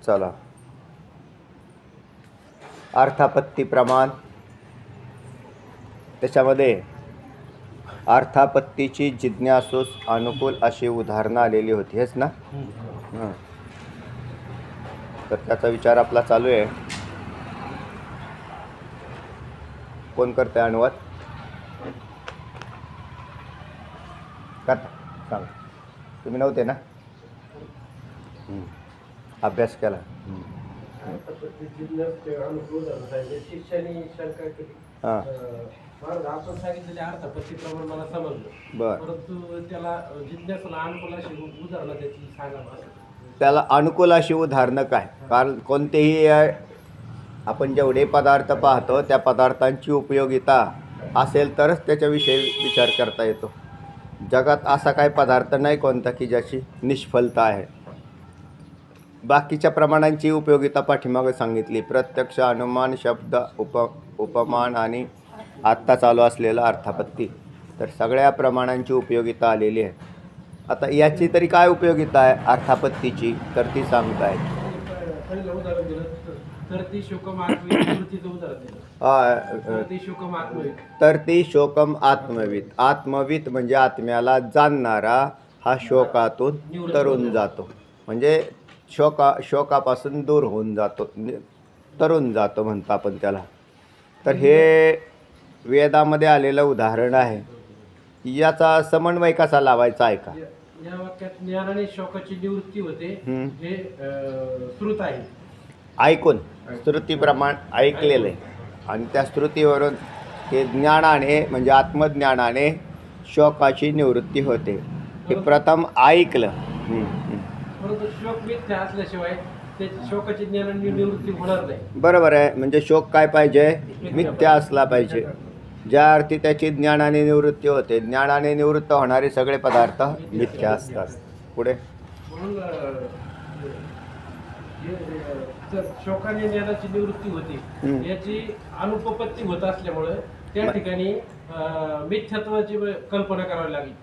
चला, अर्थापत्ती प्रमाण, त्याच्यामध्ये अर्थापत्तीची जिज्ञासूस अनुकूल अशी उदाहरणं आलेली होती, हेच ना? तर त्याचा विचार आपला चालू आहे. कोण करते अनुवाद? करता सांग. तुम्ही नव्हते ना? अभ्यास केला. हां, आपण सांगितलेले अर्थापत्ती प्रमाण मला समजलं, बरं. परंतु त्याला जिज्ञासूला अनुकूल अशी उदाहरणं त्याची सांगा. त्याला अनुकूल अशी उदाहरणं काय? कारण कोणतेही आपण जेवढे पदार्थ पाहतो त्या पदार्थांची उपयोगिता असेल तरच त्याच्याविषयी विचार करता येतो. जगात असा काही पदार्थ नाही कोणता की ज्याची निष्फलता आहे. बाकीच्या प्रमाणांची उपयोगिता पाठीमागे सांगितली. प्रत्यक्ष, अनुमान, शब्द, उपमान आणि आत्ता चालू असलेलं अर्थापत्ती. तर सगळ्या प्रमाणांची उपयोगिता आलेली आहे. आता याची तरी काय उपयोगिता आहे अर्थापत्तीची, तर ती सांगताय. तर ती शोकम आत्मवित. आत्मवित म्हणजे आत्म्याला जाणणारा, हा शोकातून तरून जातो, म्हणजे शोकापासून दूर होऊन जातो, तरून जातो म्हणतो आपण त्याला. तर हे वेदामध्ये आलेलं उदाहरण आहे. याचा समन्वय कसा लावायचा आहे का? या वाक्यात ज्ञानाने शोकाची निवृत्ती होते, हे श्रुत आहे. ऐकून श्रुती प्रमाण ऐकलेलं आहे आणि त्या श्रुतीवरून हे ज्ञानाने म्हणजे आत्मज्ञानाने शोकाची निवृत्ती होते, हे प्रथम ऐकलं. परंतु शोक मिथ्या असल्याशिवाय ते शोकाची ज्ञानाने निवृत्ती होणार नाही. बरोबर आहे. म्हणजे शोक काय पाहिजे? मिथ्या असला पाहिजे. ज्या अर्थी त्याची ज्ञानाने निवृत्ती होते, ज्ञानाने निवृत्त होणारे सगळे पदार्थ मिथ्या असतात. पुढे म्हणून शोकाने ज्ञानाची निवृत्ती होती, याची अनुपपत्ती होत असल्यामुळे त्या ठिकाणी मिथ्यात्वाची कल्पना करावी लागली.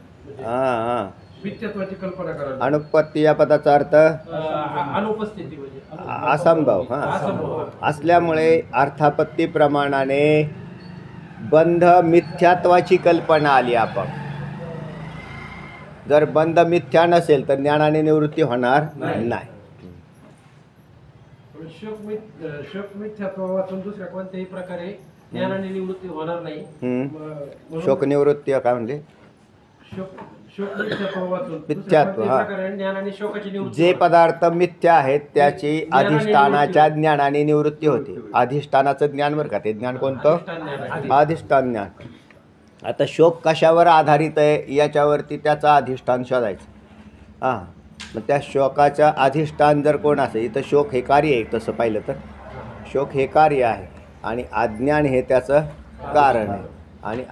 मिथ्यात्वाची कल्पना करावी. अनुपत्ती या पदाचा अर्थ अनुपस्थिती म्हणजे असंभव. असल्यामुळे अर्थापत्ती प्रमाणाने बंध मिथ्यात्वाची कल्पना आली. आपण जर बंध मिथ्या नसेल तर ज्ञानाने निवृत्ती होणार नाही. शोक मिथ्यात्वातून दुसऱ्या कोणत्याही प्रकारे ज्ञानाने निवृत्ती होणार नाही. शोक निवृत्ती काय म्हणजे? मिथ्यात्व. जे पदार्थ मिथ्या आहेत त्याची अधिष्ठानाच्या ज्ञानाने निवृत्ती होते. अधिष्ठानाचं ज्ञान बरं का, ते ज्ञान कोणतं? अधिष्ठान ज्ञान. आता शोक कशावर आधारित आहे याच्यावरती त्याचा अधिष्ठान शोधायचं. मग त्या शोकाचं अधिष्ठान जर कोण असेल, इथं शोक हे कार्य आहे तसं पाहिलं तर. शोक हे कार्य आहे आणि अज्ञान हे त्याचं कारण आहे. आणि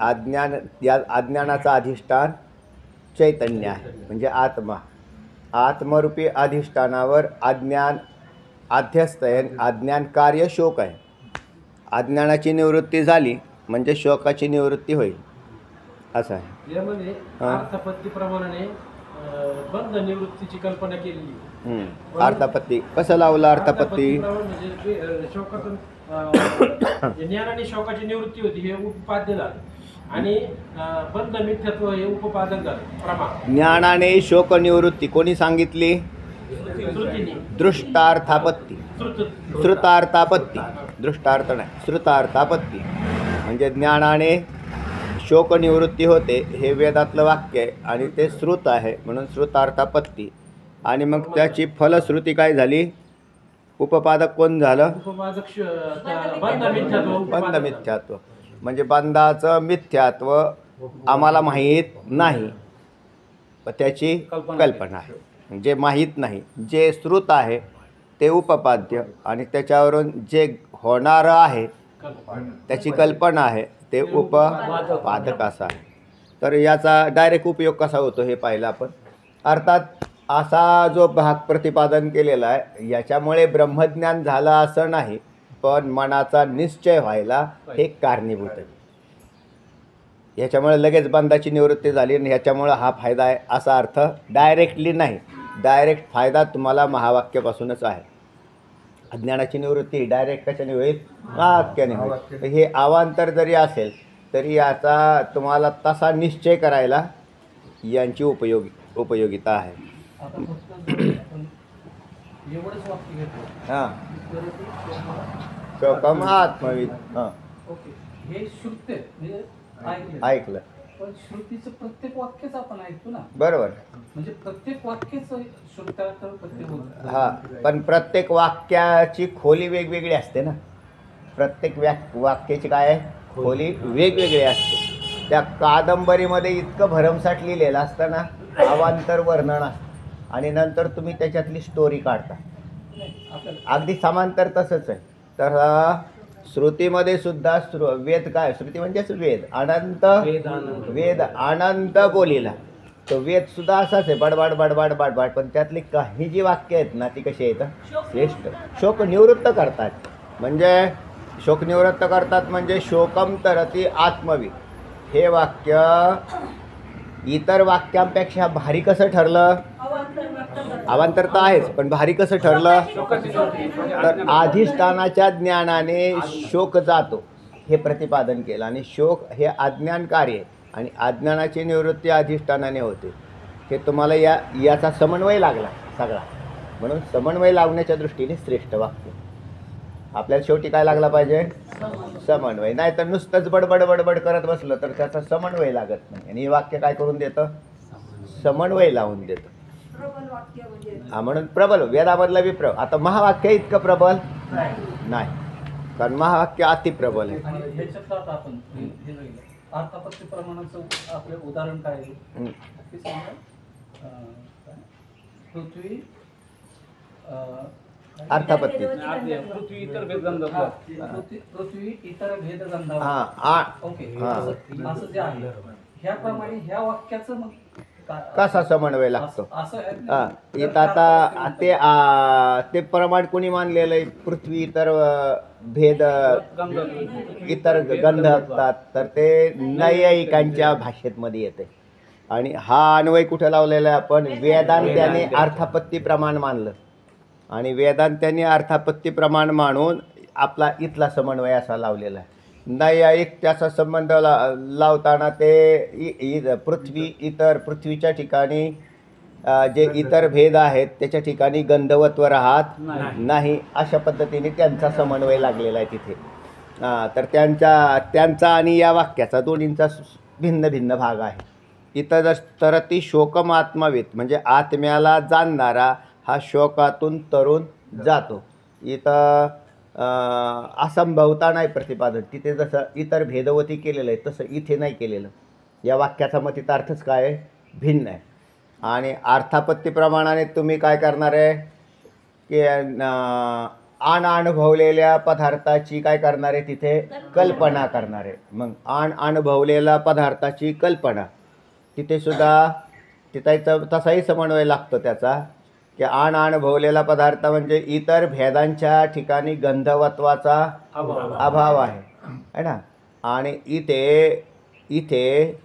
या अज्ञानाचं अधिष्ठान चैतन्य आहे, म्हणजे आत्मा. आत्मरूपी अधिष्ठानावर अज्ञान अध्यस्त आहे. अज्ञान कार्य शोक आहे. अज्ञानाची निवृत्ती झाली म्हणजे शोकाची निवृत्ती होईल, असं आहे. यामध्ये अर्थापत्ती प्रमाणाने बंध निवृत्तीची कल्पना केलेली. अर्थापत्ती कसं लावलं? अर्थापत्ती म्हणजे शोकातून ज्ञानाने शोकाची निवृत्ती होती, हे उपपाद्य झालं. आणि बंध मिथ्यात्व हे उपपादक झालं प्रमाण. ज्ञानाने शोक निवृत्ती कोणी सांगितली? दृष्टार्थापत्ती. श्रुतार्थापत्ती. दृष्टार्थ नाही, श्रुतार्थापत्ती. म्हणजे ज्ञानाने शोक निवृत्ती होते, हे वेदातलं वाक्य आहे आणि ते श्रुत आहे, म्हणून श्रुतार्थापत्ती. आणि मग त्याची फलश्रुती काय झाली? उपपादक कोण झालं? बंध मिथ्यात्व. म्हणजे बंधाचं मिथ्यात्व आम्हाला माहीत नाही, त्याची कल्पना आहे. जे माहीत नाही, जे श्रुत आहे ते उपपाद्य, आणि त्याच्यावरून जे होणारं आहे त्याची कल्पना आहे ते उपपादक असा आहे. तर याचा डायरेक्ट उपयोग कसा होतो हे पाहिलं आपण. अर्थात असा जो भाग प्रतिपादन केलेला आहे याच्यामुळे ब्रह्मज्ञान झालं असं नाही, पण मनाचा निश्चय व्हायला हे कारणीभूत आहे. याच्यामुळे लगेच बंधाची निवृत्ती झाली आणि ह्याच्यामुळं हा फायदा आहे असा अर्थ डायरेक्टली नाही. डायरेक्ट फायदा तुम्हाला महावाक्यापासूनच आहे. अज्ञानाची निवृत्ती डायरेक्ट कशाने होईल? महावाक्याने होईल. हे अवांतर जरी असेल तरी याचा तुम्हाला तसा निश्चय करायला यांची उपयोगिता आहे. आता फक्त जर आपण एवढंच वाक्य घेतो, हां, विस्मरती शोकम आत्मविद. हां, ओके, हे श्रुत्य म्हणजे ऐकलं, ऐकलं पण श्रुतीचं प्रत्येक वाक्यच आपण ऐकतो ना, बरोबर. म्हणजे प्रत्येक वाक्यच श्रुत्यार्थ प्रत्येक होतं. हां, पण प्रत्येक वाक्याची खोली वेगवेगळी असते ना. प्रत्येक वाक्याची काय आहे? खोली वेगवेगळी असते. त्या कादंबरीमध्ये इतकं भरमसाठ लिहिलेलं असतं ना, अवांतर वर्णन असतं, आणि नंतर तुम्ही त्याच्यातली स्टोरी काढता. नाही, आपल्याला अगदी समांतर तसंच आहे. तर श्रुतीमध्ये सुद्धा वेद काय? श्रुती म्हणजेच वेद. अनंत वेद अनंत बोलीला. तो वेद सुद्धा असाच आहे, बडबड बडबड बडबड. पण त्यातली काही जी वाक्य आहेत ना, ती कशी आहेत? श्रेष्ठ. शोक निवृत्त करतात. म्हणजे शोक निवृत्त करतात म्हणजे शोकम तरती आत्मविद. हे वाक्य इतर वाक्यांपेक्षा भारी कसं ठरलं? अवांतर तर आहेच, पण भारी कसं ठरलं? तर अधिष्ठानाच्या ज्ञानाने शोक जातो हे प्रतिपादन केलं. आणि शोक हे अज्ञान कार्य आहे, आणि अज्ञानाची निवृत्ती अधिष्ठानाने होते. हे तुम्हाला याचा समन्वय लागला सगळा. म्हणून समन्वय लावण्याच्या दृष्टीने श्रेष्ठ वाक्य. आपल्याला शेवटी काय लागला पाहिजे? समन्वय. नाही तर नुसतंच बडबड बडबड करत बसलं तर त्याचा समन्वय लागत नाही. आणि हे वाक्य काय करून देतं? समन्वय लावून देतं. हा, म्हणून प्रबल. वेदामधलं विप्र. आता महावाक्य इतकं प्रबल नाही, कारण महावाक्य अतिप्रबल आहे. आणि ह्याच्यात आता आपण हे राहिलं अर्थापत्य प्रमाणाचं आपलं उदाहरण काय आहे ते सांगा. पृथ्वी अर्थापत्ती. पृथ्वी इतर भेद गंधर्व. पृथ्वी इतर भेद गंधर्व. हां, ओके, हां. असं जे आहे ह्याप्रमाणे ह्या वाक्याचं मग कसा समन्वय लागतो? असं हां, इथं आता ते प्रमाण कोणी मानलेलं आहे? पृथ्वी इतर भेद इतर गंध असतात, तर ते नैयायिकांच्या भाषेत मध्ये येते. आणि हा अन्वय कुठे लावलेला आहे आपण? वेदांत्याने अर्थापत्ती प्रमाण मानलं, आणि वेदांत्याने अर्थापत्ती प्रमाण मानून आपला इथला समन्वय असा लावलेला आहे. नैयायिक त्याचा संबंध लावताना ते पृथ्वीच्या ठिकाणी जे इतर भेद आहेत त्याच्या ठिकाणी गंधवत्व राहत नाही, अशा पद्धतीने त्यांचा समन्वय लागलेला आहे तिथे. तर त्यांचा आणि या वाक्याचा दोन्हींचा भिन्न भिन्न भाग आहे. इथं तर ती शोकम आत्मविद म्हणजे आत्म्याला जाणणारा हा शोकातून तरून जातो. इथं असंभवता नाही प्रतिपादन. तिथे जसं इतर भेदवती केलेलं आहे तसं इथे नाही केलेलं. या वाक्याचा मतित अर्थच काय आहे? भिन्न आहे. आणि अर्थापत्ती प्रमाणाने तुम्ही काय करणार आहे की अनुभवलेल्या पदार्थाची काय करणार आहे? तिथे कल्पना करणार आहे. मग अनुभवलेल्या पदार्थाची कल्पना तिथे सुद्धा तिथं तसाही समन्वय लागतो त्याचा, की अनुभवलेला पदार्थ म्हणजे इतर भेदांच्या ठिकाणी गंधवत्वाचा अभाव आहे ना. आणि इथे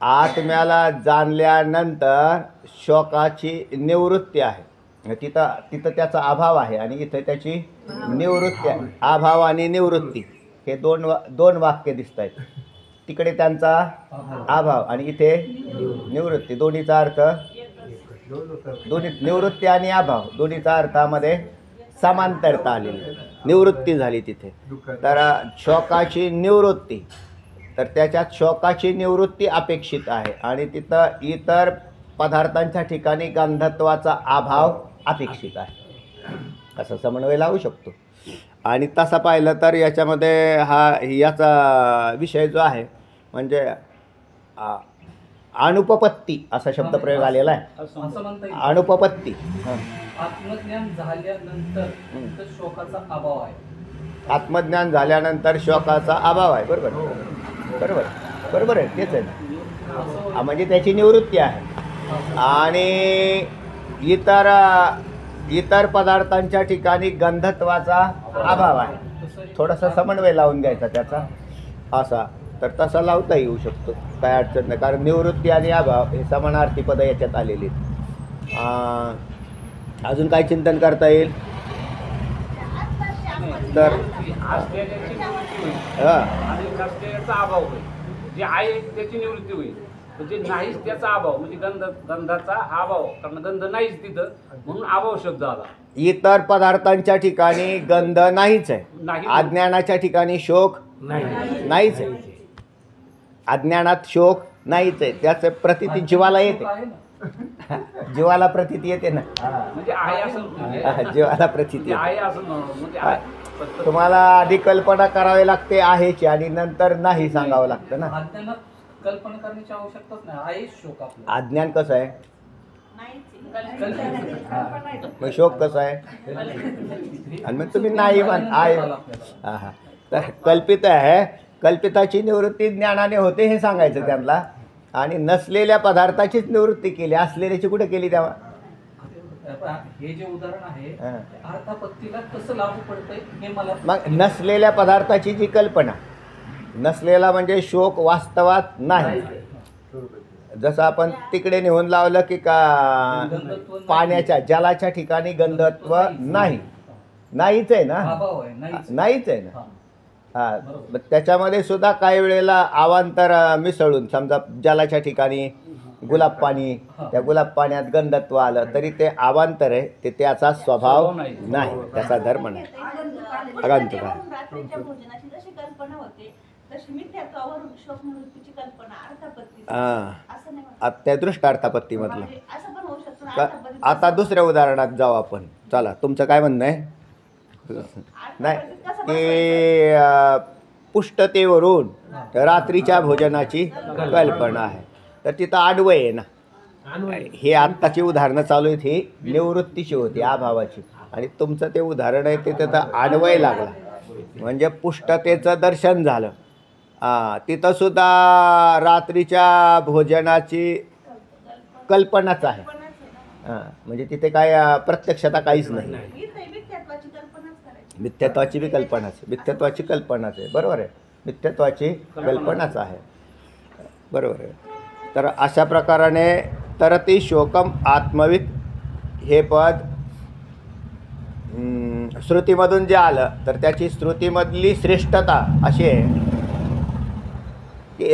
आत्म्याला जाणल्यानंतर शोकाची निवृत्ती आहे. तिथं त्याचा अभाव आहे, आणि इथे त्याची निवृत्ती आहे. अभाव आणि निवृत्ती हे दोन वाक्य दिसत आहेत. तिकडे त्यांचा अभाव आणि इथे निवृत्ती. दोन्हीचा अर्थ निवृत्ती आणि अभाव दोन्हीचा अर्थामध्ये समांतरता आलेली. निवृत्ती झाली तिथे. तर शोकाची निवृत्ती, तर त्याच्यात शोकाची निवृत्ती अपेक्षित आहे, आणि तिथं इतर पदार्थांच्या ठिकाणी गंधत्वाचा अभाव अपेक्षित आहे. असं समन्वय लावू शकतो. आणि तसा पाहिलं तर याच्यामध्ये याचा विषय जो आहे म्हणजे अनुपपत्ती असा शब्द प्रयोग आलेला आहे. असं म्हणता येईल. अनुपपत्ती. आत्मज्ञान झाल्यानंतर तर शोकाचा अभाव आहे. आत्मज्ञान झाल्यानंतर शोकाचा अभाव आहे. बरोबर बरोबर बरोबर आहे. तेच आहे ना. म्हणजे त्याची निवृत्ती आहे. आणि इतर पदार्थांच्या ठिकाणी गंधत्वाचा अभाव आहे. थोडासा समन्वय लावून घ्यायचा त्याचा असा, तर तसा लावता येऊ शकतो. काय अडचण नाही, कारण निवृत्ती आणि अभाव हे समानार्थी पदं याच्यात आलेली आहेत. अजून काय चिंतन करता येईल तर असलेल्याची निवृत्ती होईल हां आणि नसलेल्याचा अभाव होईल. जे आहे त्याची निवृत्ती होईल. म्हणजे नाहीच त्याचा अभाव म्हणजे गंधाचा हा अभाव, कारण गंध नाहीच तिथं म्हणून अभाव शब्द आला. इतर पदार्थांच्या ठिकाणी गंध नाहीच आहे, नाही. अज्ञानाच्या ठिकाणी शोक नाहीच आहे. अज्ञानात शोक नाहीच आहे, त्याचं प्रतिती जीवाला येते. आहे ना. जीवाला प्रतिती येते ना. म्हणजे आहे असं म्हणजे जीवाला प्रतिती आहे येते. असं म्हणजे आहे. तुम्हाला आधी कल्पना करावी लागते आहेची आणि नंतर नाही सांगावं लागतं ना. अज्ञानात कल्पना करण्याची आवश्यकताच नाही. आहेच शोक आपला. अज्ञान कसं आहे, मग शोक कसं आहे, आणि मग तुम्ही नाही म्हण आहे. हां हां, तर कल्पित आहे, कल्पिताची निवृत्ती ज्ञानाने होते हे सांगायचं त्यांना. आणि नसलेल्या पदार्थाचीच निवृत्ती केली, असलेल्याची कुठे केली तेव्हा. हे जे उदाहरण आहे हां. अर्थापत्तीला कसं लागू पडतंय हे मला मग नसलेल्या पदार्थाची जी कल्पना, नसलेला म्हणजे शोक वास्तवात नाही. जसं आपण तिकडे नेऊन लावलं की का पाण्याच्या जलाच्या ठिकाणी गंधत्व नाही, नाहीच आहे ना, अभाव आहे. नाहीच. नाहीच आहे ना. हां. हां, मग त्याच्यामध्ये सुद्धा काही वेळेला अवांतर मिसळून, समजा जलाच्या ठिकाणी गुलाब पाणी, त्या गुलाब पाण्यात गंधत्व आलं तरी ते अवांतर आहे, ते त्याचा स्वभाव नाही, त्याचा धर्म नाही. अगांतुक आहे. रात्रीच्या भोजनाची जशी कल्पना होते तशी मिथ्यात्वावरून शोक निवृत्तीची कल्पना अर्थापत्ती हां, असं नाही म्हणत. त्या दृष्ट अर्थापत्तीमधलं. म्हणजे असं पण होऊ शकतं ना, का अर्थापत्ती आता दुसऱ्या उदाहरणात जाऊ आपण. चला, तुमचं काय म्हणणं आहे. नाही की पुष्टतेवरून रात्रीच्या भोजनाची कल्पना आहे, तर तिथं आडवय आहे ना. हे आत्ताची उदाहरणं चालू आहेत, ही निवृत्तीची होती अभावाची, आणि तुमचं ते उदाहरण आहे ते तिथं आडवय लागला, म्हणजे पुष्टतेचं दर्शन झालं. तिथं सुद्धा रात्रीच्या भोजनाची कल्पनाच आहे. म्हणजे तिथे काय प्रत्यक्षता काहीच नाही. मिथ्यात्वाची कल्पनाच करायची. मिथ्यत्वाची बी कल्पनाच आहे, मिथ्यत्वाची कल्पनाच आहे. बरोबर आहे, मिथ्यत्वाची कल्पनाच आहे. बरोबर आहे. तर अशा प्रकाराने तर ती शोकम आत्मवित हे पद श्रुतीमधून जे आलं तर त्याची श्रुतीमधली श्रेष्ठता अशी आहे की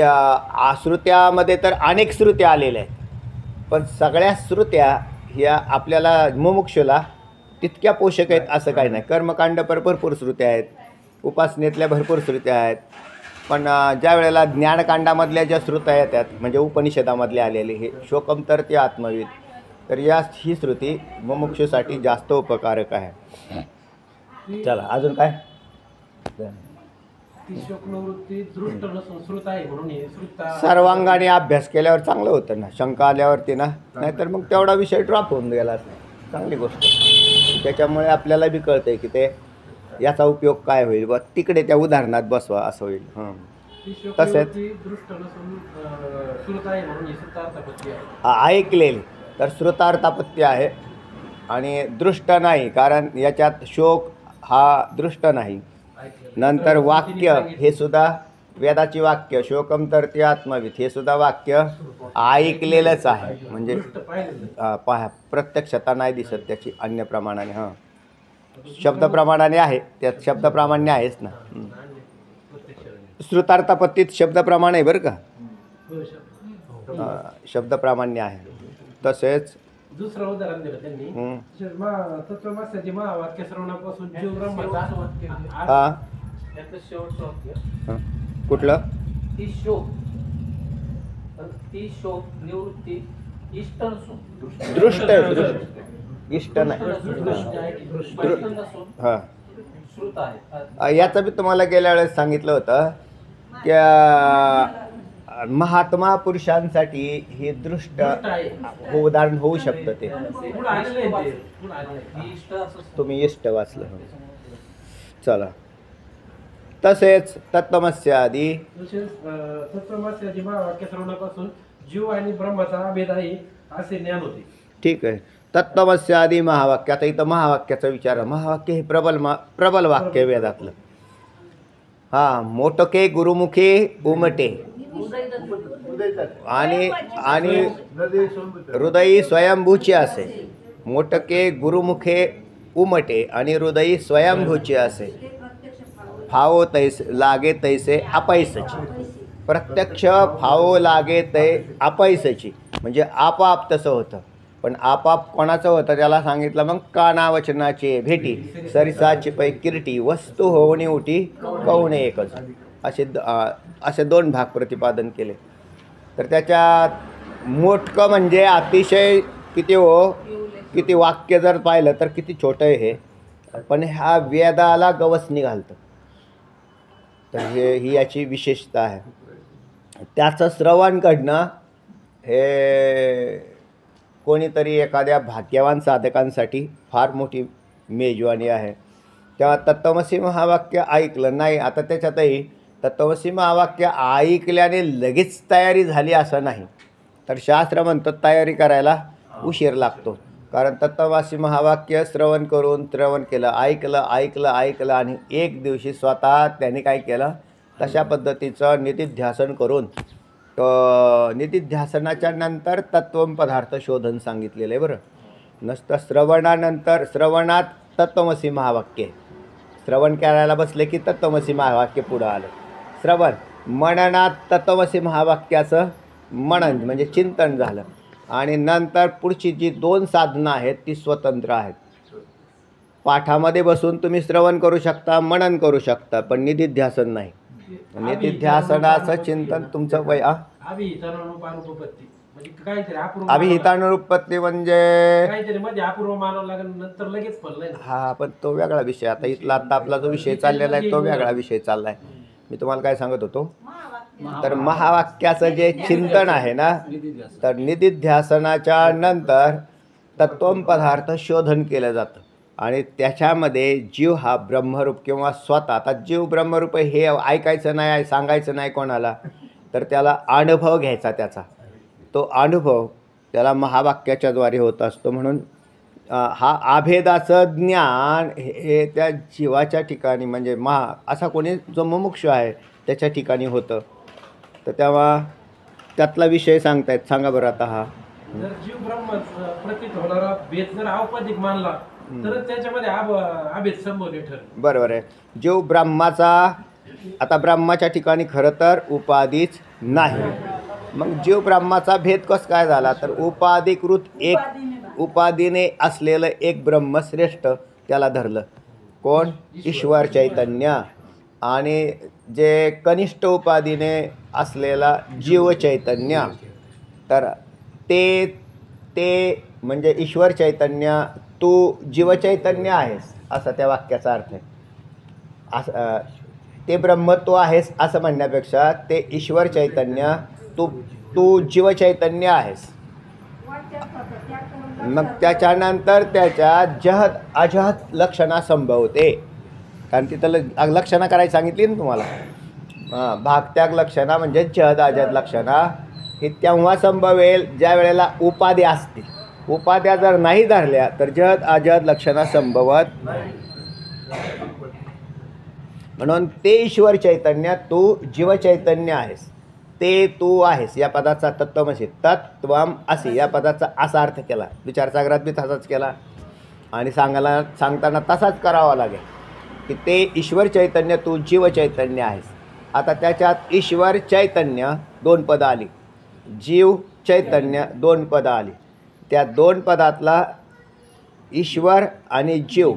श्रुत्यामध्ये तर अनेक श्रुत्या आलेल्या आहेत, पण सगळ्या श्रुत्या ह्या आपल्याला मुमुक्षुला तितक्या पोषक आहेत असं काही नाही. कर्मकांड पर भरपूर श्रुत्या आहेत, उपासनेतल्या भरपूर श्रुत्या आहेत, पण ज्या वेळेला ज्ञानकांडामधल्या ज्या श्रुत्या येतात म्हणजे उपनिषदामधले आलेले हे शोकम तर ते आत्मविद, तर ही श्रुती मुमुक्षूसाठी जास्त उपकारक आहे. चला, अजून काय. ती शोक निवृत्ती दृष्ट नसून श्रुत आहे म्हणून हे श्रुता सर्वांगाने अभ्यास केल्यावर चांगलं होतं ना, शंका आल्यावरती ना, नाहीतर मग तेवढा विषय ड्रॉप होऊन गेला. चांगली गोष्ट. त्याच्यामुळे आपल्याला बी कळतंय की ते याचा उपयोग काय होईल, बा तिकडे त्या उदाहरणात बसवा असं होईल. ती शोक तसेच निवृत्ती दृष्ट नसून श्रुत आहे म्हणून ही श्रुतार्थापत्ती आहे. ऐकलेले तर श्रुतार्थापत्य आहे आणि दृष्ट नाही, कारण याच्यात शोक हा दृष्ट नाही. नंतर वाक्य हे सुद्धा वेदाची वाक्य शोकम तर ते आत्मवित हे सुद्धा वाक्य ऐकलेलंच आहे, म्हणजे दृष्ट पाहिलं प्रत्यक्षता नाही दिसत त्याची अन्य प्रमाणाने. शब्दप्रमाणाने आहे, त्यात शब्दप्रामाण्य आहेच ना. श्रुतार्थापत्तीत शब्दप्रमाण आहे बरं का, शब्दप्रामाण्य आहे. तसेच दुसरं उदाहरण दिलं त्यांनी, तत्वमस्याची महावाक्य श्रवणापासून जीव ब्रह्माचा त्यातलं शेवटचं वाक्य कुठलं. ती शोक निवृत्ती इष्ट नसून दृष्ट आहे, दृष्ट इष्ट नाही. हां, श्रुत आहे. याचं बी तुम्हाला गेल्या वेळेस सांगितलं होतं की महात्मा पुरुषांसाठी हे दृष्ट उदाहरण होऊ शकतं. ते पुढं आलेलं आहे ते, पुढं आलेलं आहे. ही इष्ट असं तुम्ही इष्ट वाचलं. चला, तसेच तत्त्वमस्य आदी तसेच तत्वमस्याची महावाक्य श्रवणापासून जीव आणि ब्रह्माचा अभेद आहे असे ज्ञान होते. ठीक आहे. तत्त्वमस्य आदी महावाक्य. आता इथं महावाक्याचा विचार आहे. महावाक्य हे प्रबल वाक्य वेदातलं. हां, मोटके गुरुमुखे उमटे आणि आणि हृदयी स्वयंभूची असे, मोटके गुरुमुखे उमटे आणि हृदयी स्वयंभूची असे, फावो तैसे लागे तैसे अपैसची. प्रत्यक्ष फावो लागे तै अपैसची म्हणजे आपाप तसं होतं. पण आपाप कोणाचं होतं त्याला सांगितलं मग कानावचनाचे भेटी सरिसाची पै किरटी वस्तू होऊनी उठी कवणे एकच, असे 2 भाग प्रतिपादन केले. तर त्याच्यात मोठकं म्हणजे अतिशय किती वाक्य जर पाहिलं तर किती छोटं आहे हे, पण ह्या वेदाला गवसणी घालतं. तर ही याची विशेषता आहे. त्याचं श्रवण घडणं हे कोणीतरी एखाद्या भाग्यवान साधकांसाठी फार मोठी मेजवानी आहे. तेव्हा तत्त्वमसी महावाक्य ऐकलं नाही. आता त्याच्यातही तत्त्वमसी महावाक्य ऐकल्याने लगेच तयारी झाली असं नाही, तर शास्त्र म्हणतं तयारी करायला उशीर लागतो. कारण तत्त्वमसी महावाक्य श्रवण केलं, ऐकलं आणि एक दिवशी स्वतः त्यांनी काय केलं, तशा पद्धतीचं निधिध्यासन करून निधिध्यासनाच्या नंतर तत्वम पदार्थ शोधन सांगितलेलं आहे. बरं, नसतं श्रवणात तत्त्वमसी महावाक्य, श्रवण करायला बसले की तत्त्वमसी महावाक्य पुढं आलं. श्रवण मननात तत्त्वमसी महावाक्याचं मनन म्हणजे चिंतन झालं. आणि नंतर पुढची जी 2 साधनं आहेत ती स्वतंत्र आहेत. पाठामध्ये बसून तुम्ही श्रवण करू शकता, मनन करू शकता, पण निधिध्यासन नाही. निधिध्यासनाचं चिंतन तुमचं अभिहितानुरूपत्ती म्हणजे अपूर्व मानव लागेल नंतर लगेच फल. हा, पण तो वेगळा विषय. आता इथला आता आपला जो विषय चाललेला आहे तो वेगळा विषय चालला आहे. मी तुम्हाला काय सांगत होतो, तर महावाक्याचं जे चिंतन आहे ना, तर निधिध्यासनाच्या नंतर तत्वम पदार्थ शोधन केलं जातं. आणि त्याच्यामध्ये जीव हा ब्रह्मरूप किंवा स्वतः, आता जीव ब्रह्मरूप हे ऐकायचं नाही, सांगायचं नाही कोणाला, तर त्याला अनुभव घ्यायचा. त्याचा तो अनुभव त्याला महावाक्याच्याद्वारे होत असतो. म्हणून हा आभेदाचं ज्ञान हे त्या जीवाच्या ठिकाणी म्हणजे असा कोणी जो मुमुक्षु आहे त्याच्या ठिकाणी होतं. तर तेव्हा त्यातला विषय सांगतायत. सांगा बरं आता. हा जर जीव ब्रह्म प्रतीत होणारा भेद जर औपाधिक मानला तर त्याच्यामध्ये अभेद संभवनीय ठरेल. बरोबर आहे. जीव ब्रह्माचा, आता ब्रह्माच्या ठिकाणी खरं तर उपाधीच नाही. मग जीव ब्रह्माचा भेद कसं काय झाला, तर उपाधिकृत एक उपाधीने असलेलं एक ब्रह्म श्रेष्ठ त्याला धरलं. कोण? ईश्वर चैतन्य. आणि जे कनिष्ठ उपाधीने असलेला जीव चैतन्य, तर ते म्हणजे ईश्वर चैतन्य तू जीवचैतन्य आहेस असा त्या वाक्याचा अर्थ आहे. असं ते ब्रह्म तू आहेस असं म्हणण्यापेक्षा ते ईश्वर चैतन्य तू जीवचैतन्य आहेस. मग त्याच्यानंतर त्याच्या जहद अजहद लक्षणा संभवते. कारण तिथं लक्षणा करायला सांगितली ना तुम्हाला. भागत्याग लक्षणा म्हणजे जहद अजहद लक्षणा ही तेव्हा संभवेल ज्या वेळेला उपाध्या असतील. उपाध्या जर नाही धरल्या तर जहद अजहद लक्षणा संभवत नाही. म्हणून ते ईश्वर चैतन्य तू जीवचैतन्य आहेस, ते तू आहेस या पदाचा तत्त्वमसी तत्त्वम असी या पदाचा असा अर्थ केला. विचारसागरात बी तसाच केला आणि सांगताना तसाच करावा लागेल की ते ईश्वर चैतन्य तू जीवचैतन्य आहेस. आता त्याच्यात ईश्वर चैतन्य 2 पदं आली, जीव चैतन्य 2 पदं आली. त्या 2 पदातला ईश्वर आणि जीव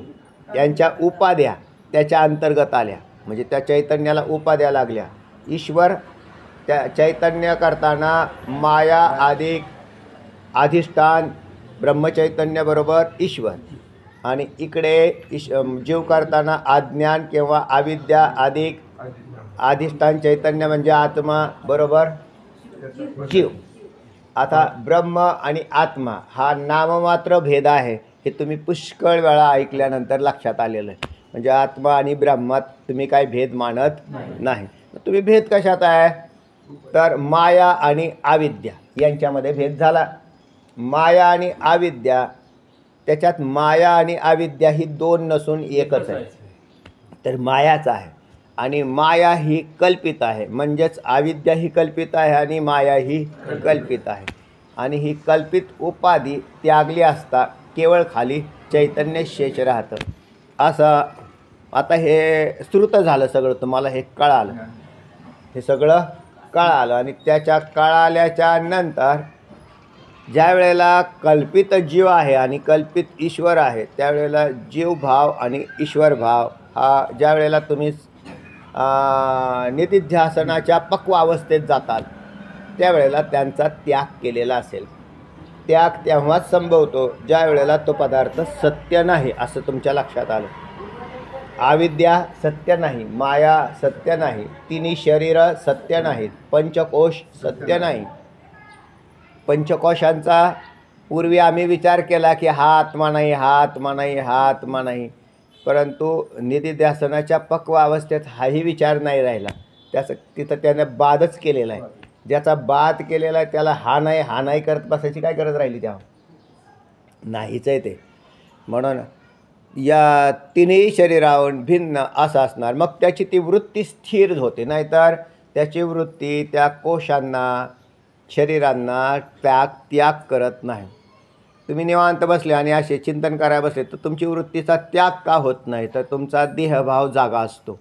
यांच्या उपाध्या त्याच्या अंतर्गत आल्या. म्हणजे त्या चैतन्याला उपाध्या लागल्या. ईश्वर त्या चैतन्य करताना माया अधिक अधिष्ठान ब्रह्मचैतन्य बरोबर ईश्वर, आणि इकडे जीव करताना अज्ञान किंवा अविद्या अधिक अधिष्ठान चैतन्य म्हणजे आत्मा बरोबर जीव. आता ब्रह्म आणि आत्मा हा नाममात्र भेद आहे हे तुम्ही पुष्कळ वेळा ऐकल्यानंतर लक्षात आलेलं आहे. म्हणजे आत्मा आणि ब्रह्मात तुम्ही काय भेद मानत नाही. तुम्ही भेद कशात आहे, तर माया आणि अविद्या यांच्यामध्ये भेद झाला. माया आणि अविद्या, त्याच्यात माया आणि अविद्या ही 2 नसून एकच आहे. तर मायाच आहे. आणि माया ही कल्पित आहे. म्हणजेच अविद्या ही कल्पित आहे आणि माया ही कल्पित आहे. आणि ही कल्पित उपाधी त्यागली असता केवळ खाली चैतन्य शेष राहतं. असं आता हे श्रुत झालं सगळं, तुम्हाला हे कळालं, हे सगळं कळालं. आणि त्याच्या कळाल्याच्या नंतर ज्या वेळेला कल्पित जीव आहे आणि कल्पित ईश्वर आहे, त्यावेळेला जीवभाव आणि ईश्वरभाव हा ज्या वेळेला तुम्ही निधिध्यासनाच्या पक्व अवस्थेत जातात त्यावेळेला त्यांचा त्याग केलेला असेल. त्याग तेव्हाच संभवतो ज्या वेळेला तो पदार्थ सत्य नाही असं तुमच्या लक्षात आलं. अविद्या सत्य नाही, माया सत्य नाही, तिन्ही शरीरं सत्य नाहीत, पंचकोश सत्य नाही. पंचकोशांचा पूर्वी आम्ही विचार केला की हा आत्मा नाही, हा आत्मा नाही, हा आत्मा नाही. परंतु निधिध्यासनाच्या पक्व अवस्थेत हाही विचार नाही राहिला. त्याचं तिथं त्यानं बादच केलेला आहे. ज्याचा बाद केलेला आहे त्याला हा नाही करत बसायची काय गरज राहिली तेव्हा? नाहीच आहे ते. म्हणून या तिन्ही शरीरावर भिन्न असं असणार. मग त्याची ती वृत्ती स्थिर होते. नाहीतर त्याची वृत्ती त्या कोशांना शरीरांना त्याग करत नाही. तुम्ही निवांत बसले आणि असे चिंतन करायला बसले तर तुमची वृत्तीचा त्याग का होत नाही? तर तुमचा देहभाव जागा असतो.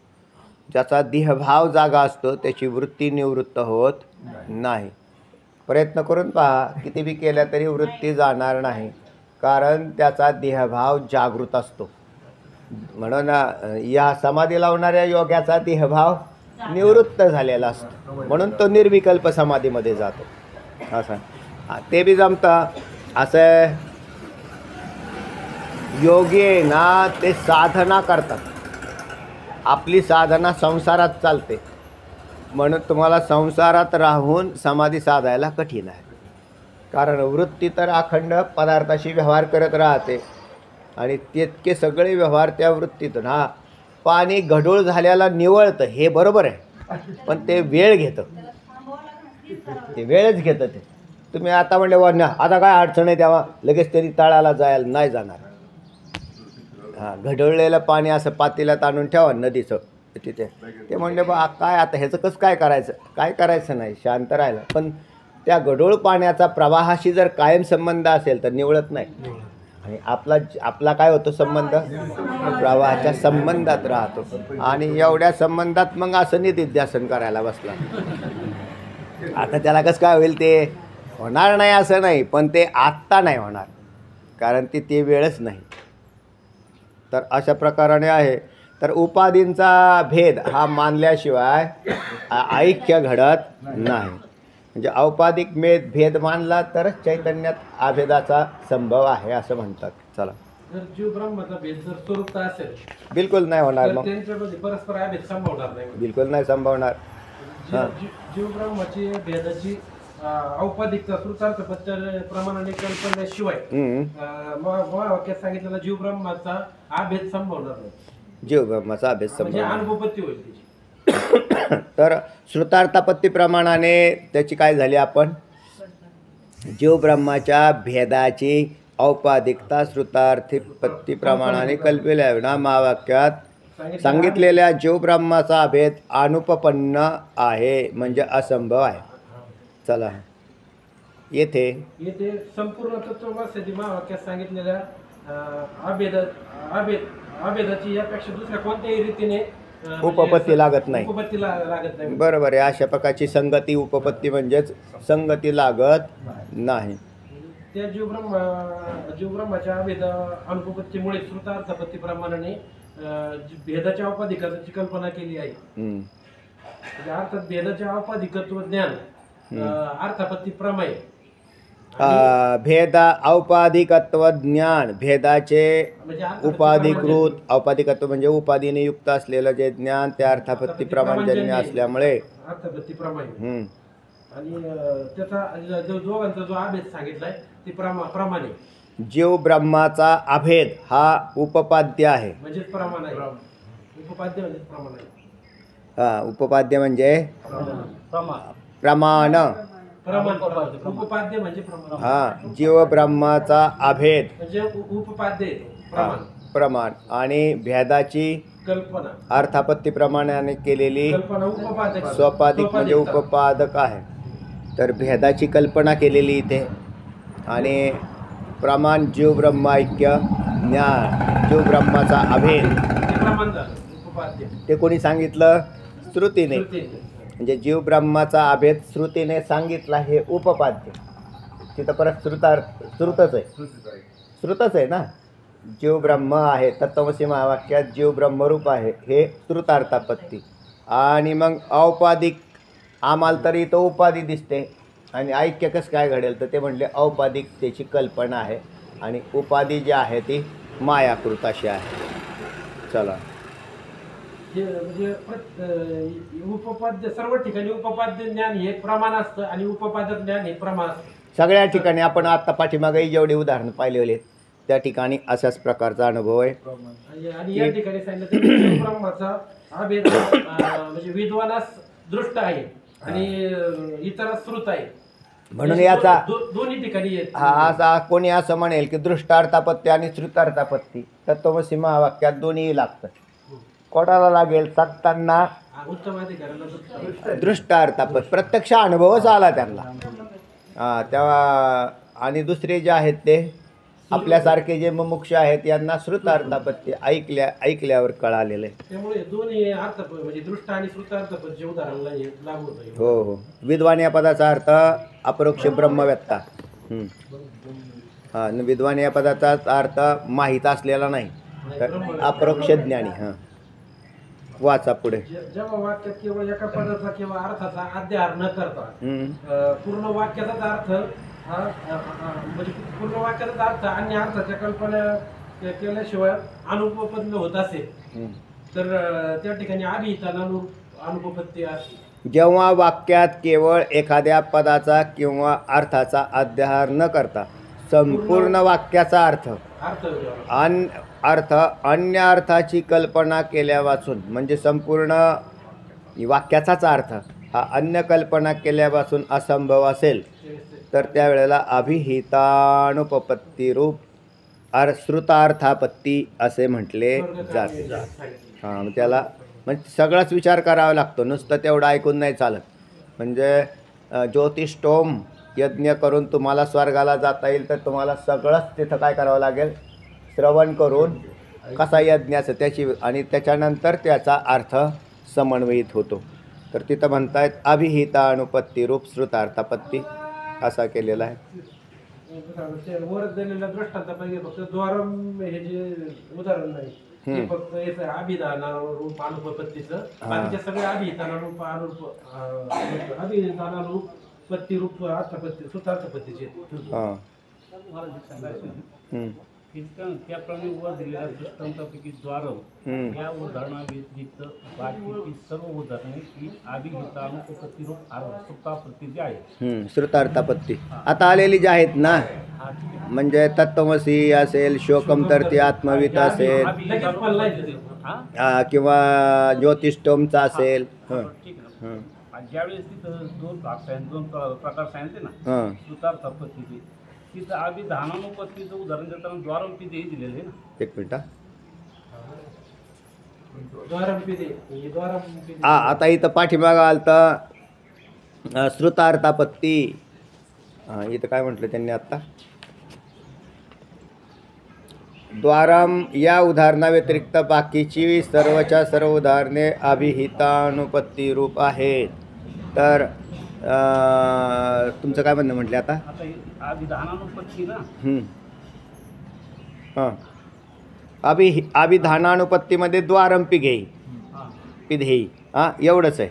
ज्याचा देहभाव जागा असतो त्याची वृत्ती निवृत्त होत नाही. प्रयत्न करून पहा, किती बी केल्या तरी वृत्ती जाणार नाही, कारण त्याचा देहभाव जागृत असतो. म्हणून या समाधी लावणाऱ्या योग्याचा देहभाव निवृत्त झालेला असतो, म्हणून तो निर्विकल्प समाधीमध्ये जातो. असं ते बी जमतं. असं योगी आहे ना, ते साधना करतात. आपली साधना संसारात चालते, म्हणून तुम्हाला संसारात राहून समाधी साधायला कठीण आहे. कारण वृत्ती तर अखंड पदार्थाशी व्यवहार करत राहते आणि तितके सगळे व्यवहार त्या वृत्तीतून. हा, पाणी गढूळ झाल्याला निवळतं हे बरोबर आहे, पण ते वेळ घेतं, ते वेळच घेतं. ते तुम्ही आता म्हणले वा ना आता काय अडचण आहे तेव्हा लगेच तरी तळाला जायला नाही जाणार. हां, घडवलेलं पाणी असं पातेल्यात आणून ठेवा नदीचं तिथे. ते म्हणले बा काय आता ह्याचं कसं काय करायचं? काय करायचं नाही, शांत राहिलं. पण त्या गढूळ पाण्याचा प्रवाहाशी जर कायम संबंध असेल तर निवळत नाही. आणि आपला काय होतो संबंध? प्रवाहाच्या संबंधात राहतो. आणि एवढ्या संबंधात मग असं निधिध्यासन करायला बसला. आता त्याला कसं काय होईल? ते होणार नाही असं नाही, पण ते आत्ता नाही होणार, कारण ते वेळच नाही. तर अशा प्रकाराने आहे. तर उपाधींचा भेद हा मानल्याशिवाय ऐक्य घडत नाही. म्हणजे औपाधिक भेद मानला तर चैतन्यात अभेदाचा संभव आहे असं म्हणतात. चला, जर जीव ब्रह्माचा भेद जर स्वरूपता असेल बिलकुल नाही होणार. मग त्यांच्यामध्ये परस्पर अभेद संभवणार नाही. बिलकुल नाही संभवणार. जीव ब्रह्माची भेदाची औपाधिकता श्रुतार्थपत्य प्रमाणाने कल्पनेशिवाय वाक्यात सांगितलेला जीव ब्रह्माचा अभेद संभवणार नाही. जीव ब्रह्माचा अभेद म्हणजे संभव. अनुभूपत्ती होईल त्याची. तर श्रुतार्थापत्ती प्रमाणाने त्याची काय झाली? आपण जीव ब्रह्माच्या भेदाची औपाधिकता श्रुतार्थपत्ती प्रमाणाने कल्पलेल्या ना महावाक्यात सांगितलेल्या जीव ब्रह्माचा भेद अनुपपन्न आहे, म्हणजे असंभव आहे. चला, येथे संपूर्ण तत्वमासाची महावाक्यात सांगितलेल्या अभेदाची यापेक्षा दुसऱ्या कोणत्याही रीतीने उपपत्ती लागत नाही. उपपत्ती लागत नाही. बरोबर आहे. अशा प्रकारची संगती उपपत्ती म्हणजेच संगती लागत नाही. त्या जीव ब्रह्माच्या भेद अनुपपत्तीमुळे श्रुतार्थपत्ती प्रमाणाने भेदाच्या औपाधिकाची कल्पना केली आहे. म्हणजे अर्थात भेदाच्या औपाधिकत्व ज्ञान अर्थापत्ती प्रमेय. भेद औपाधिकत्व ज्ञान, भेदाचे उपाधिकृत, औपाधिकत्व म्हणजे उपाधीने युक्त असलेलं जे ज्ञान त्या अर्थापत्ती प्रमाणजन्य असल्यामुळे अर्थापत्ती प्रमाणे. आणि त्याचा जो दोघांचा जो अभेद सांगितलाय ते प्रमाणे. जीव ब्रह्माचा अभेद हा उपपाद्य आहे. म्हणजे प्रमाण आहे. उपपाद्य म्हणजे प्रमाण आहे. हा, उपपाद्य म्हणजे प्रमाण. उपपाद्य म्हणजे प्रमाण. हा, जीव ब्रह्माचा अभेद म्हणजे उपपाद्य प्रमाण. प्रमाण आणि भेदाची कल्पना अर्थापत्ती प्रमाणाने केलेली कल्पना उपपादक स्वपादिक म्हणजे उपपादक आहे. तर भेदाची कल्पना केलेली इथे आणि प्रमाण जीव ब्रह्म ऐक्य ज्ञान जीव ब्रह्माचा अभेद ते प्रमाण झालं उपपाद्य. ते कोणी सांगितलं? श्रुतीने. श्रुतीने. म्हणजे जीव ब्रह्माचा अभेद श्रुतीने सांगितला हे उपपाद्य. तिथं परत श्रुतच आहे ना. जीव ब्रह्म आहे तत्त्वमसी महावाक्यात जीव ब्रह्मरूप आहे हे श्रुतार्थापत्ती. आणि मग औपादिक आम्हाला तरी तो उपाधी दिसते आणि ऐक्य कसं काय घडेल तर ते म्हणले औपाधिकतेची कल्पना आहे आणि उपाधी जी आहे ती मायाकृत अशी आहे. चला म्हणजे उपपाद्य सर्व ठिकाणी उपपाद्य ज्ञान हे प्रमाण असतं आणि उपपादक ज्ञान हे प्रमाण असतं. सगळ्या ठिकाणी आपण आत्ता पाठीमागेही जेवढे उदाहरणं पाहिलेले आहेत त्या ठिकाणी अशाच प्रकारचा अनुभव आहे. आणि या ठिकाणी सांगितलं की ब्रह्माचा अभेद म्हणजे विद्वानास दृष्ट आहे आणि इतरास श्रुत आहे. म्हणून याचा दोन्ही ठिकाणी हा असा कोणी असं म्हणेल की दृष्टार्थापत्ती आणि श्रुतार्थापत्ती तत्त्वमसी महावाक्यात दोन्ही लागतं. कोणाला लागेल? सांगताना उत्तम अधिकाऱ्याला दृष्टार्थापत्ती प्रत्यक्ष अनुभवच आला त्यांना. तेव्हा आणि दुसरे जे आहेत ते आपल्यासारखे जे मुमुक्ष आहेत यांना श्रुतार्थापत्ती ऐकल्यावर कळालेलं आहे. त्यामुळे दोन्ही अर्थ म्हणजे दृष्ट आणि श्रुतार्थापत्ती उदाहरणला लागू होतं. हो हो. विद्वान या पदाचा अर्थ अपरोक्ष ब्रह्मवेत्ता. हां विद्वान या पदाचा अर्थ माहीत असलेला नाही तर अपरोक्ष ज्ञानी. हां वाचा पुढे. जेव्हा वाक्यात केवळ एका पदाचा किंवा अर्थाचा अध्याहार न करता पूर्ण वाक्याचा अर्थ हा म्हणजे पूर्ण वाक्याचा अर्थ अन्य अर्थाच्या कल्पना केल्याशिवाय अनुपपन्न होत असेल तर त्या ठिकाणी अभिहिताला अनुपपत्ती असते. जेव्हा वाक्यात केवळ एखाद्या पदाचा किंवा अर्थाचा अध्याहार न करता संपूर्ण वाक्याचा अर्थ अन्य अर्थाची कल्पना केल्यापासून म्हणजे संपूर्ण वाक्याचाच अर्थ हा अन्य कल्पना केल्यापासून असंभव असेल तर त्यावेळेला अभिहितानुपपत्ती रूप श्रुतार्थापत्ती असे म्हटले जाते. हां त्याला म्हणजे सगळाच विचार करावा लागतो. नुसतं तेवढं ऐकून नाही चालत. म्हणजे ज्योतिष्टोम यज्ञ करून तुम्हाला स्वर्गाला जाता येईल तर तुम्हाला सगळंच तिथं काय करावं लागेल? श्रवण करून कसा यज्ञाचं त्याची आणि त्याच्यानंतर त्याचा अर्थ समन्वयित होतो. तर तिथं म्हणतायत अभिहितानुपत्ती रूप श्रुतार्थापत्ती असा केलेला आहे. वर दिलेल्या दृष्टांतापैकी फक्त द्वारम हे जे उदाहरण नाही ते फक्त याचं अभिधानारूप अनुपपत्तीचं बाकीच्या सगळ्या अभिधानारूप पत्ती रूप अर्थपत्ती सुतार्थपत्तीचे. त्याप्रमाणे वर दिलेल्या दृष्टांतापैकी द्वारम या उदाहरणाव्यतिरिक्त बाकीची सर्व उदाहरणे ही अभिहितानुपपत्ती रूप श्रुतार्थापत्तीची आहे. श्रुतार्थापत्ती आता आलेली जी आहेत ना म्हणजे तत्त्वमसी असेल शोकम तरती आत्मवित असेल किंवा ज्योतिष्टोमचा असेल. ज्यावेळेस तिथं दोन प्रकार सांगितले ना श्रुतार्थापत्तीचे तिथं अभिधानानुपत्तीचं उदाहरण देताना द्वारमपिदे दिलेलं आहे ना. एक मिनिट द्वारमपिदे आता इथं पाठीमागं आलं तर श्रुतार्थापत्ती. इथं काय म्हटलं त्यांनी आत्ता? द्वारम या उदाहरणाव्यतिरिक्त बाकीची सर्वच्या सर्व उदाहरणे अभिहितानुपत्ती रूप आहेत. तर तुमचं काय म्हणणं म्हटलं आता? अभिधानानुपत्ती ना. हां अभिधानानुपत्तीमध्ये द्वारम पिधेई एवढंच आहे.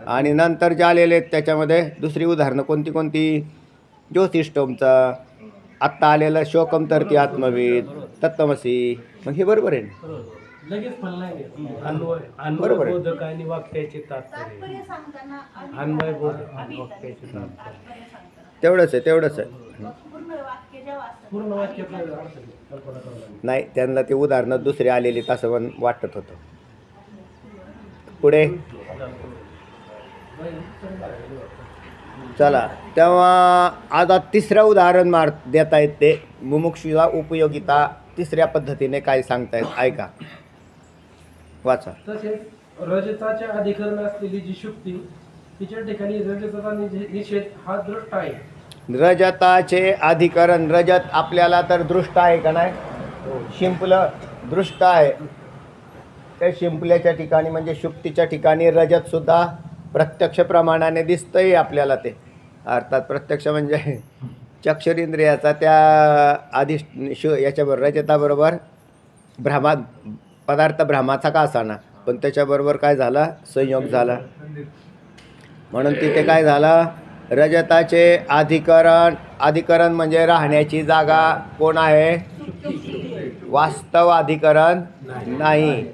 आणि नंतर जे आलेले आहेत त्याच्यामध्ये दुसरी उदाहरणं कोणती कोणती? ज्योतिष्टोमचा आत्ता आलेलं शोकम तरती आत्मविद तत्त्वमसी. मग हे बरोबर आहे ना? लगेच बरोबर आहे. आणि वाक्याचे तात्पर्य सांगताना अन्वय बोध वाक्याचे तेवढंच आहे पूर्ण वाक्य जेव्हा असतं पूर्ण वाक्याचा अर्थ कल्पना करावी. नाही त्यांना ते उदाहरणं दुसरे आलेली तसं पण वाटत होतं. पुढे चला तेव्हा आता तिसरं उदाहरण देता येत ते मुमुक्षुला उपयोगिता तिसऱ्या पद्धतीने काय सांगतायत ऐका, वाचा. तसेच रजताच्या अधिकरण असलेली जी शुक्ती तिच्या ठिकाणी रजताचा निषेध हा दृष्ट आहे. रजताचे अधिकरण, रजत आपल्याला तर दृष्ट आहे का नाही, शिंपलं दृष्ट आहे. त्या शिंपल्याच्या ठिकाणी म्हणजे शुक्तीच्या ठिकाणी रजत सुद्धा प्रत्यक्ष प्रमाणाने दिसतंय आपल्याला. ते अर्थात प्रत्यक्ष म्हणजे चक्षुरेंद्रियाचा त्या याच्याबरोबर रजताबरोबर पदार्थ भ्रमाचा का असाना, पण त्याच्याबरोबर काय झाला, संयोग झाला. म्हणून तिथे काय झालं, रजताचे अधिकरण म्हणजे राहण्याची जागा कोण आहे, वास्तव अधिकरण नाही.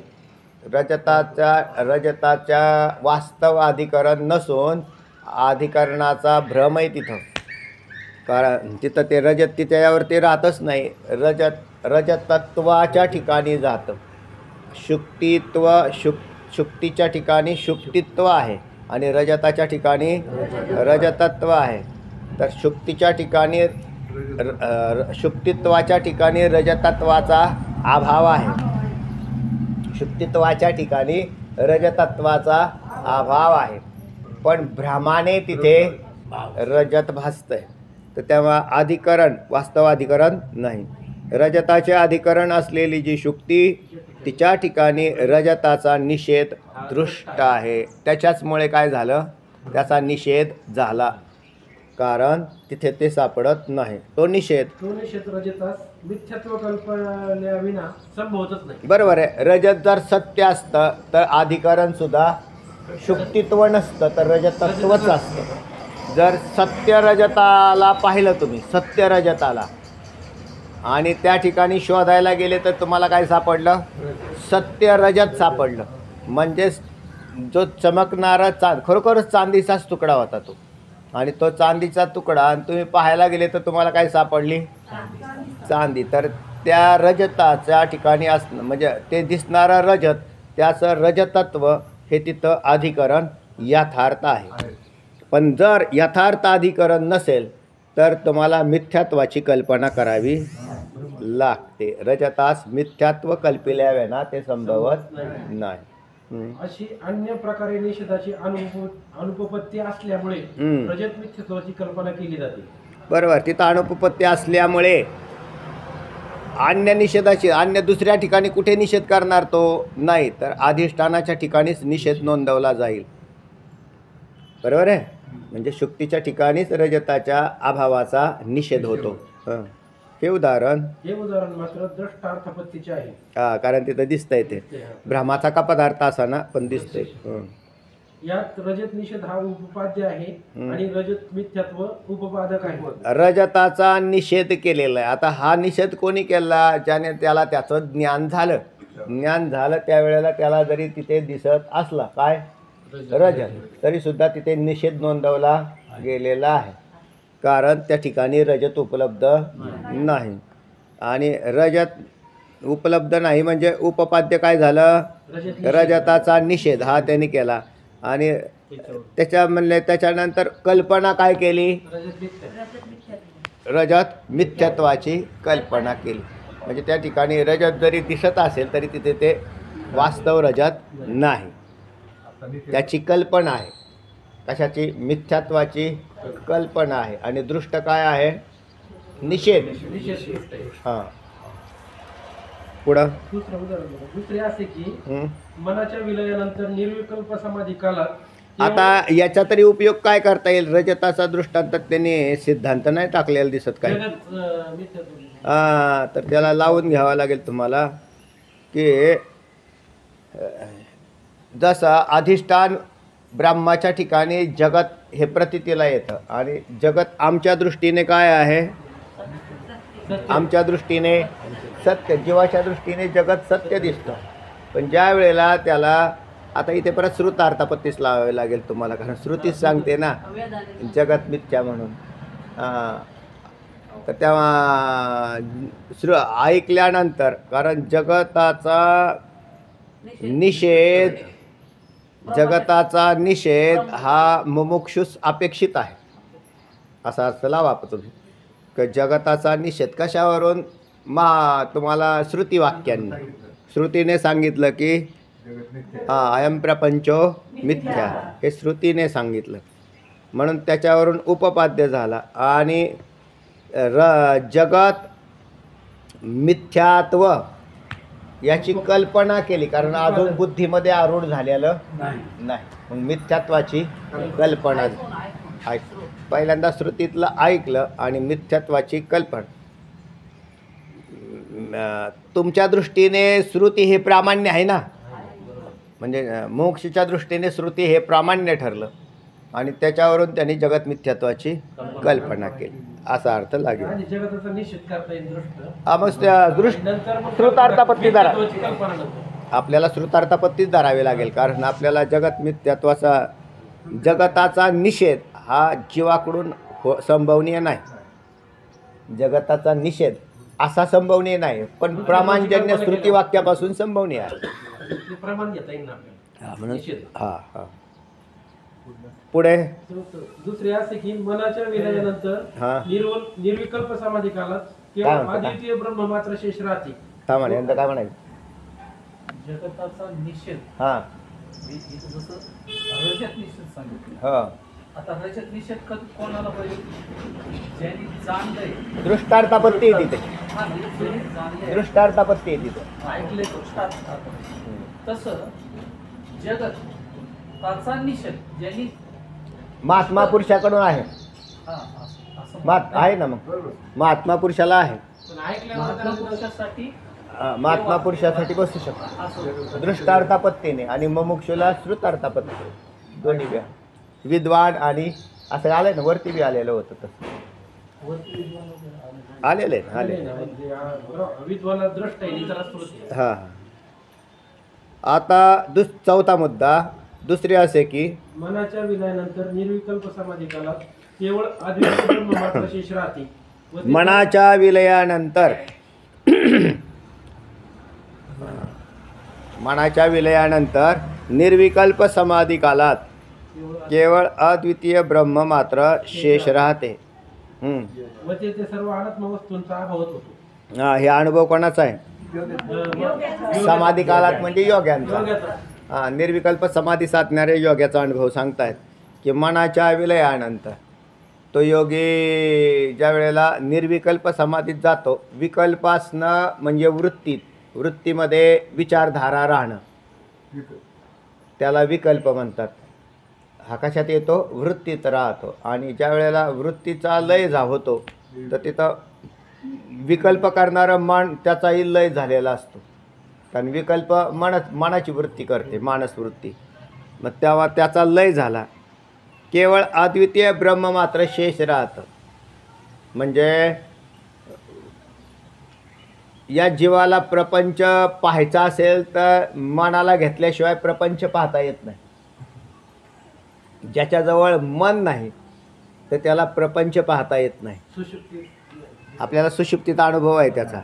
रजताच्या वास्तव अधिकरण नसून अधिकरणाचा भ्रम आहे तिथं. कारण तिथं ते रजत त्याच्यावरती राहतच नाही. रजतत्वाच्या ठिकाणी जातं. शुक्तीच्या ठिकाणी शुक्तित्व आहे आणि रजताच्या ठिकाणी रजतत्व आहे. तर शुक्तित्वाच्या ठिकाणी रजतत्वाचा अभाव आहे. शुक्तित्वाच्या ठिकाणी रजतत्वाचा अभाव आहे, पण भ्रमाने तिथे रजत भासतंय. तर तेव्हा अधिकरण वास्तव अधिकरण नाही. रजताचे अधिकरण असलेली जी शुक्ती तिच्या ठिकाणी रजताचा निषेध दृष्ट आहे. त्याच्याचमुळे काय झालं, त्याचा निषेध झाला, कारण तिथे ते सापडत नाही. तो निषेध रजतास मिथ्यात्व कल्पनेविना संभवतच नाही. बरोबर आहे. रजत जर सत्य असतं तर अधिकरण सुद्धा शुक्तित्व नसतं, तर रजतत्वच असतं. जर सत्य रजताला पाहिलं तुम्ही, सत्य रजताला, आणि त्या ठिकाणी शोधायला गेले तर तुम्हाला काय सापडलं, सत्य रजत सापडलं. म्हणजे जो चमकणारा खरोखरच चांदीचाच तुकडा होता तो, आणि तो चांदीचा तुकडा, आणि तुम्ही पाहायला गेले तर तुम्हाला काय सापडली, चांदी. तर त्या रजताच्या ठिकाणी असणं म्हणजे ते दिसणारं रजत, त्याचं रजतत्व हे तिथं अधिकरण यथार्थ आहे. पण जर यथार्थ अधिकरण नसेल तर तुम्हाला मिथ्यात्वाची कल्पना करावी लागते. रजतास मिथ्यात्व कल्पिल्याविना ते संभवत नाही. अशी अन्य प्रकारे निषेधाची अनुपपत्ती असल्यामुळे रजत मिथ्यात्वाची कल्पना केली जाते. बरोबर. तिथं अनुपपत्ती असल्यामुळे अन्य निषेधाची, अन्य दुसऱ्या ठिकाणी कुठे निषेध करणार तो नाही, तर अधिष्ठानाच्या ठिकाणीच निषेध नोंदवला जाईल. बरोबर आहे. म्हणजे शुक्तीच्या ठिकाणीच रजताच्या अभावाचा निषेध होतो. हे उदाहरण मात्र दृष्टार्थपत्तीचे आहे. कारण तिथं दिसतंय ते भ्रमाचा का पदार्थ असा ना, पण दिसतंय. यात रजत निषेध हा उपपाद्य आहे आणि रजत मिथ्यात्व उपपादक आहे. रजताचा निषेध केलेला आहे. आता हा निषेध कोणी केला, ज्याने त्याला त्याचं ज्ञान झालं त्यावेळेला त्याला जरी तिथे दिसत असला काय रजत, तरी सुद्धा तिथे निषेध नोंदवला गेलेला आहे. कारण त्या ठिकाणी रजत उपलब्ध नाही. आणि रजत उपलब्ध नाही म्हणजे उपपाद्य काय झालं, रजताचा निषेध हा त्यांनी केला. आणि त्याच्यानंतर कल्पना काय केली, रजत मिथ्यात्वाची कल्पना केली. म्हणजे त्या ठिकाणी रजत जरी दिसत असेल तरी तिथे ते वास्तव रजत नाही, त्याची कल्पना आहे. कशाची, मिथ्यात्वाची कल्पना आहे. आणि दृष्ट काय आहे, निषेध. हां, पुढं दुसरे असे की मनाच्या विलयानंतर निर्विकल्प समाधी कालात. आता याचा तरी उपयोग काय करता येईल, रजताचा दृष्टांत त्यांनी सिद्धांत नाही टाकलेला दिसत काय. हां, तर त्याला लावून घ्यावा लागेल तुम्हाला की जसं अधिष्ठान ब्रह्माच्या ठिकाणी जगत हे प्रतीतीला येतं, आणि जगत आमच्या दृष्टीने काय आहे, आमच्या दृष्टीने सत्य, जीवाच्या दृष्टीने जगत सत्य दिसतं. पण ज्या वेळेला त्याला, आता इथे परत श्रुतार्थापत्तीच लावावे लागेल तुम्हाला, कारण श्रुतीच सांगते ना जगत मिथ्या म्हणून. तर तेव्हा ऐकल्यानंतर, कारण जगताचा निषेध हा मुमुक्षुस अपेक्षित आहे, असा अर्थ लावा तुम्ही. जगताचा निषेध कशावरून, तुम्हाला श्रुतिवाक्यांनी श्रुतीने सांगितलं की अयम प्रपंचो मिथ्या, हे श्रुतीने सांगितलं म्हणून त्याच्यावरून उपपाद्य झाला आणि जगत मिथ्यात्व याची कल्पना केली, कारण अजून बुद्धीमध्ये आरूढ झालेलं नाही. मग मिथ्यात्वाची कल्पना पहिल्यांदा श्रुतीतलं ऐकलं आणि मिथ्यात्वाची कल्पना. तुमच्या दृष्टीने श्रुती हे प्रामाण्य आहे ना, म्हणजे मोक्षच्या दृष्टीने श्रुती हे प्रामाण्य ठरलं आणि त्याच्यावरून त्यांनी जगत मिथ्यात्वाची कल्पना केली असा अर्थ लागेल. आणि जगताचा निषेध करता येईल दृष्ट. मग नंतर मग श्रुतार्थापत्ती धरा, मिथ्यात्वाची कल्पना नंतर. आपल्याला श्रुतार्थापत्तीच धरावी लागेल, कारण आपल्याला जगत मिथ्यात्वाचा जगताचा निषेध हा जीवाकडून संभवनीय नाही. जगताचा निषेध असा संभवनीय नाही, पण प्रामाण्यजन्य श्रुतिवाक्यापासून संभवनीय आहे. ते प्रमाण घेता येईल ना आपल्याला. म्हणून निषेध. हां पुढे दुसरे असे की मनाच्या विलयानंतर हा. निर्विकल्प समाधी कालात काय केवळ म्हणतो? अद्वितीय ब्रह्म मात्र शेष राहते. काय म्हणे यंदा काय म्हणायचं? जगताचा निषेध हां इथं जसं रजत निषेध सांगितलं. हो, आता रजत निषेध कधी कोणाला पाहिजे? ज्यांनी जाणलंय. दृष्टार्थापत्ती आहे तिथे, हा, म्हणजे ज्यांनी जाणलंय, दृष्टार्थापत्ती आहे तिथे. ऐकलंय दृष्टार्थ. तसं जगत त्याचा निषेध ज्यांनी महात्मा पुरुषाकडून आहे. हा, असं आहे ना, मग महात्मा पुरुषाला आहे. पण ऐकल्यानंतर महात्मा पुरुषासाठी महात्मा पुरुषासाठी बसू शकतो असं दृष्टार्थापत्तीने, आणि मुमुक्षूला श्रुतार्थापत्ती, दोन्ही बी. विद्वान आणि असं आलंय ना, वरती बी आलेलं होतं तसं वरती विद्वान वगैरे आले. आलेलं आहे, आलेलं आहे. म्हणजे विद्वाला दृष्ट आहे इतर स्मृती. हां आता चौथा मुद्दा दुसरे असे की मनाच्या विलयानंतर निर्विकल्प समाधी कालात केवळ अद्वितीय ब्रह्म मात्र शेष राहते. व ते मनाच्या विलयानंतर मनाच्या विलयानंतर निर्विकल्प समाधी कालात केवळ अद्वितीय ब्रह्म मात्र शेष राहते. व ते सर्व अनात्म वस्तूंचा अभाव होतो. हे अनुभव कोणाचा आहे? समाधी कालात म्हणजे योग्यांचा. योग्याचा. निर्विकल्प समाधी साधणारे योग्याचा अनुभव सांगतायत की मनाच्या विलयानंतर तो योगी ज्या वेळेला निर्विकल्प समाधीत जातो, विकल्पासनं म्हणजे वृत्तीमध्ये विचारधारा राहणं त्याला विकल्प म्हणतात. हा कशात येतो? वृत्तीत राहतो. आणि ज्या वेळेला वृत्तीचा लय होतो तर तिथं विकल्प करणारं मन त्याचाही लय झालेला असतो, कारण विकल्प मनाची वृत्ती करते, मानस वृत्ती. मग तेव्हा त्याचा लय झाला, केवळ अद्वितीय ब्रह्म मात्र शेष राहतं. म्हणजे या जीवाला प्रपंच पाहायचा असेल तर मनाला घेतल्याशिवाय प्रपंच पाहता येत नाही. ज्याच्याजवळ मन नाही तर त्याला प्रपंच पाहता येत नाही. सुषुप्ती. आपल्याला सुषुप्तीचा अनुभव आहे त्याचा.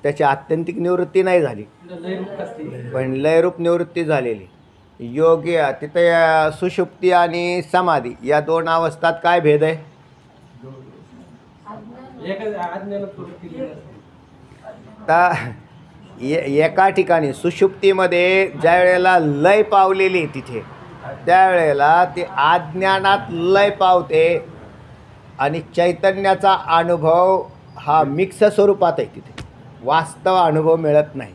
त्याची आत्यंतिक निवृत्ती नाही झाली, लयरूप असते. पण लयरूप निवृत्ती झालेली. योगी तिथे सुषुप्ती आणि समाधी या दोन अवस्थात काय भेद आहे? एकच आज्ञानं प्रवृत्ती केली असते. तर एका ठिकाणी सुषुप्तीमध्ये ज्या वेळेला लय पावलेली तिथे त्यावेळेला ती अज्ञानात लय पावते आणि चैतन्याचा अनुभव हा मिक्स स्वरूपात आहे. तिथे वास्तव अनुभव मिळत नाही.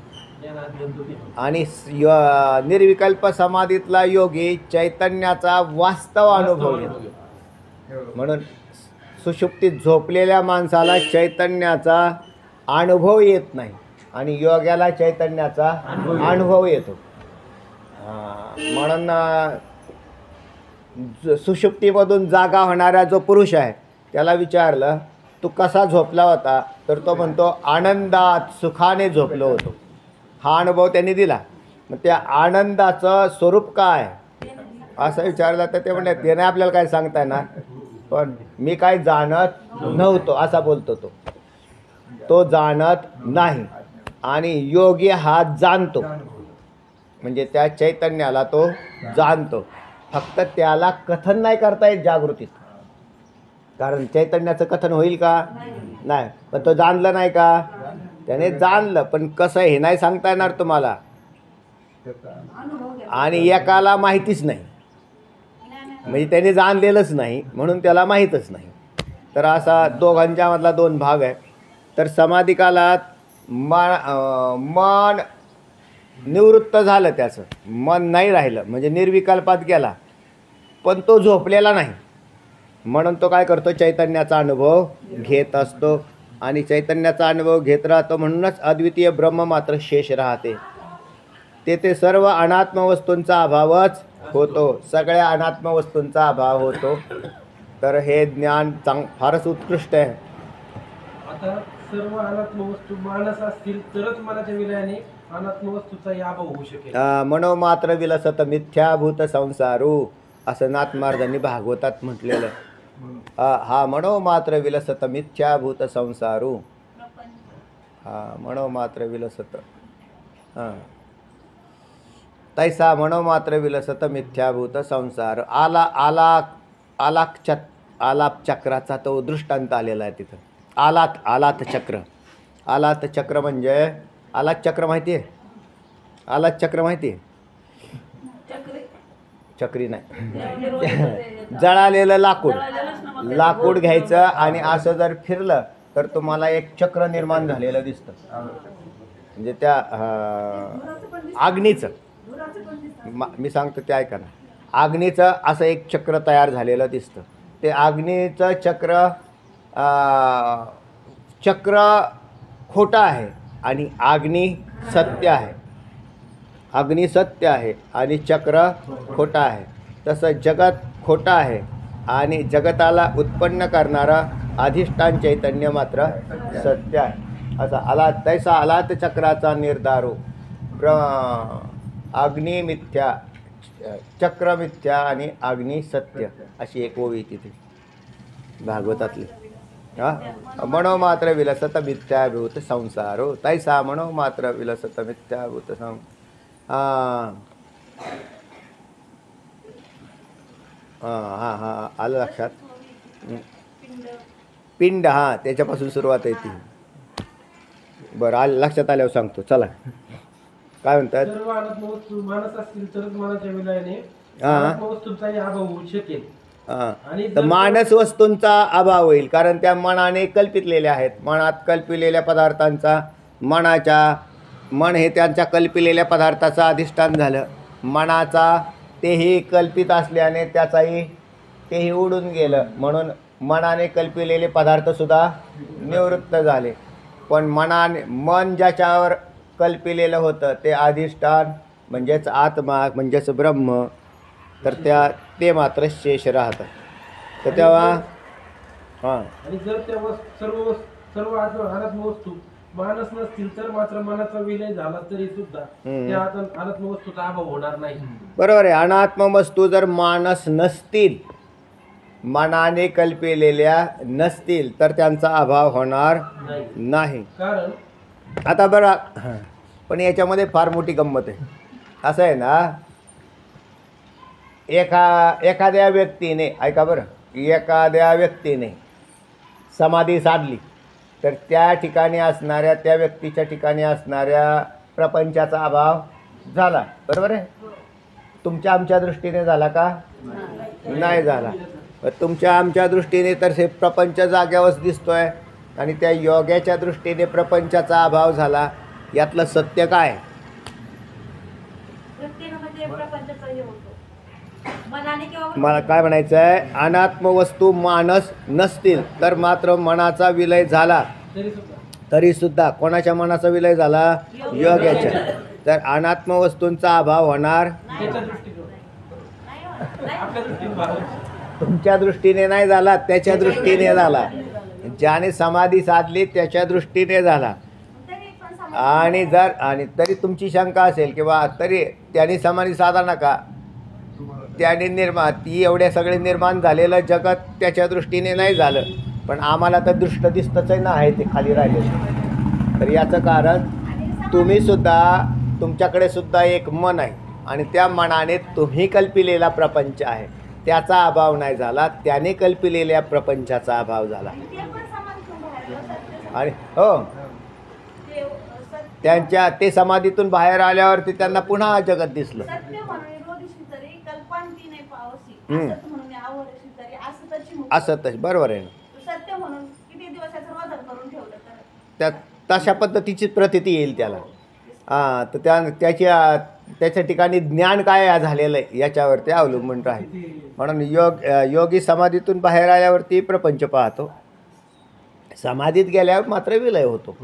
आणि निर्विकल्प समाधीतला योगी चैतन्याचा वास्तव अनुभव घेतो. म्हणून सुषुप्तीत झोपलेल्या माणसाला चैतन्याचा अनुभव येत नाही आणि योग्याला चैतन्याचा अनुभव येतो. म्हणून सुषुप्तीमधून जागा होणारा जो पुरुष आहे त्याला विचारलं तू कसा झोपला होता, तर तो म्हणतो आनंदात सुखाने झोपलो होतो. हा अनुभव त्यांनी दिला. मग त्या आनंदाचं स्वरूप काय असं विचारलं तर ते म्हणतात ते नाही आपल्याला काय सांगता येणार, पण मी काय जाणत नव्हतो असा बोलतो. तो जाणत नाही आणि योगी हा जाणतो, म्हणजे त्या चैतन्याला तो जाणतो. फक्त त्याला कथन नाही करता येत जागृतीत, कारण चैतन्याचं कथन होईल का? नाही, पण तो जाणलं नाही का? त्याने जाणलं, पण कसं हे नाही सांगता येणार तुम्हाला. आणि एकाला माहितीच नाही, म्हणजे त्याने जाणलेलंच नाही म्हणून त्याला माहीतच नाही. तर असा दोघांच्या मधला दोन भाग आहे. तर समाधी कालात मन निवृत्त झालं, त्याचं मन नाही राहिलं, म्हणजे निर्विकल्पात गेला, पण तो झोपलेला नाही. म्हणून तो काय करतो? चैतन्याचा अनुभव घेत असतो. आणि चैतन्याचा अनुभव घेत राहतो म्हणूनच अद्वितीय ब्रह्म मात्र शेष राहते. तेथे सर्व अनात्म वस्तूंचा अभावच होतो, सगळ्या अनात्म वस्तूंचा अभाव होतो. तर हे ज्ञान फारच उत्कृष्ट आहे. आता सर्व अनात्म वस्तू मानस असतील तरच मनाच्या विलयाने अनात्म वस्तूचाही अभाव होऊ शकेल. मनोमात्र विलसत मिथ्याभूत संसारू, असं नाथ महाराजांनी भागवतात म्हटलेलं. हा मनोमात्र विलसत मिथ्याभूत संसारू. हा मनोमात्र विलसत, हां तैसा मनोमात्र विलसत मिथ्याभूत संसार. आलाप चक्राचा तो दृष्टांत आलेला आहे तिथं. आलात चक्र. आलात चक्र म्हणजे आलात चक्र माहिती आहे? आलात चक्र माहिती आहे? चक्री नाही, जळालेलं लाकूड घ्यायचं आणि असं जर फिरलं तर तुम्हाला एक चक्र निर्माण झालेलं दिसतं. म्हणजे त्या आग्नीचं, मी सांगतो ते ऐका ना. आग्नीचं असं एक चक्र तयार झालेलं दिसतं. ते आग्नीचं चक्र खोटं आहे आणि आग्नी सत्य आहे. अग्नी सत्य आहे आणि चक्र खोटं आहे. तसं जगत खोटं आहे आणि जगताला उत्पन्न करणारा अधिष्ठान चैतन्य मात्र सत्य आहे. असा तैसा आलात चक्राचा निर्धारो. अग्नी मिथ्या, चक्र मिथ्या आणि अग्नी सत्य, अशी एक ओवी तिथे भागवतातली. मनोमात्र विलसत मिथ्याभूत संसारो. तैसा मनोमात्र विलसत मिथ्याभूत हां आलं लक्षात. पिंड, हां त्याच्यापासून सुरुवात आहे ती. बरं आलं लक्षात, आल्यावर सांगतो. चला काय म्हणतात? सर्व अनात्म वस्तू मानस असतील तरच मनाच्या विलयाने अनात्म वस्तूंचाही अभाव होऊ शकेल. हां, तर मानस वस्तूंचा अभाव होईल, कारण त्या मनाने कल्पितलेल्या आहेत. मनात कल्पिलेल्या पदार्थांचा, मन हे त्यांच्या कल्पिलेल्या पदार्थाचं अधिष्ठान झालं. मनाचा तेही कल्पित असल्याने तेही उडून गेलं, म्हणून मनाने कल्पिलेले पदार्थसुद्धा निवृत्त झाले. पण मन ज्याच्यावर कल्पिलेलं होतं ते अधिष्ठान म्हणजेच आत्मा म्हणजेच ब्रह्म, तर ते मात्र शेष राहतं. तर तेव्हा हां, आणि जर त्या सर्व अनात्म वस्तू मानस नसतील तर मात्र मनाचा विलय झाला तरी सुद्धा त्या अनात्म वस्तूचा अभाव होणार नाही. बरोबर आहे. अनात्म वस्तू जर मानस नसतील, मनाने कल्पिलेल्या नसतील, तर त्यांचा अभाव होणार नाही. कारण आता बरं, पण याच्यामध्ये फार मोठी गंमत आहे. असं आहे ना, एखाद्या व्यक्तीने, ऐका बरं, एखाद्या व्यक्तीने समाधी साधली तर त्या ठिकाणी असणाऱ्या, त्या व्यक्तीच्या ठिकाणी असणाऱ्या प्रपंचाचा अभाव झाला. बरोबर आहे? तुमच्या आमच्या दृष्टीने झाला का? नाही झाला. तुमच्या आमच्या दृष्टीने तर हे प्रपंच जाग्यावरच दिसतोय आणि त्या योग्याच्या दृष्टीने प्रपंचाचा अभाव झाला. यातलं सत्य काय? मला काय म्हणायचं आहे, अनात्म वस्तू मानस नसतील तर मात्र मनाचा विलय झाला तरी सुद्धा कोणाच्या मनाचा विलय झाला? योग्याच्या. तर अनात्म वस्तूंचा अभाव होणार तुमच्या दृष्टीने नाही झाला, त्याच्या दृष्टीने झाला. ज्याने समाधी साधली त्याच्या दृष्टीने झाला. आणि तरी तुमची शंका असेल किंवा तरी त्यांनी समाधी साधा नका, त्याने ती एवढ्या सगळे निर्माण झालेलं जगत त्याच्या दृष्टीने नाही झालं, पण आम्हाला तर दृष्ट दिसतच आहे ना, आहे ते खाली राहिले. तर याचं कारण तुमच्याकडे सुद्धा एक मन आहे आणि त्या मनाने तुम्ही कल्पिलेला प्रपंच आहे, त्याचा अभाव नाही झाला, त्याने कल्पिलेल्या प्रपंचाचा अभाव झाला. आणि हो ते सत्य ते समाधीतून बाहेर आल्यावरती त्यांना पुन्हा जगत दिसलं. सत्य म्हणून रोधीशी तरी कल्पांती नाही पावसी हम्म. असत म्हणून आवडशी तरी असं त्याची असं तसं बरोबर आहे ना. सत्य म्हणून किती दिवसाचं वजन करून ठेवलं तर त्या तशा पद्धतीची प्रतीती येईल त्याला. हां तर त्याच्या ठिकाणी ज्ञान काय झालेलं आहे याच्यावरती अवलंबून राहील. म्हणून योगी समाधीतून बाहेर आल्यावरती प्रपंच पाहतो, समाधीत गेल्यावर मात्र विलय होतो.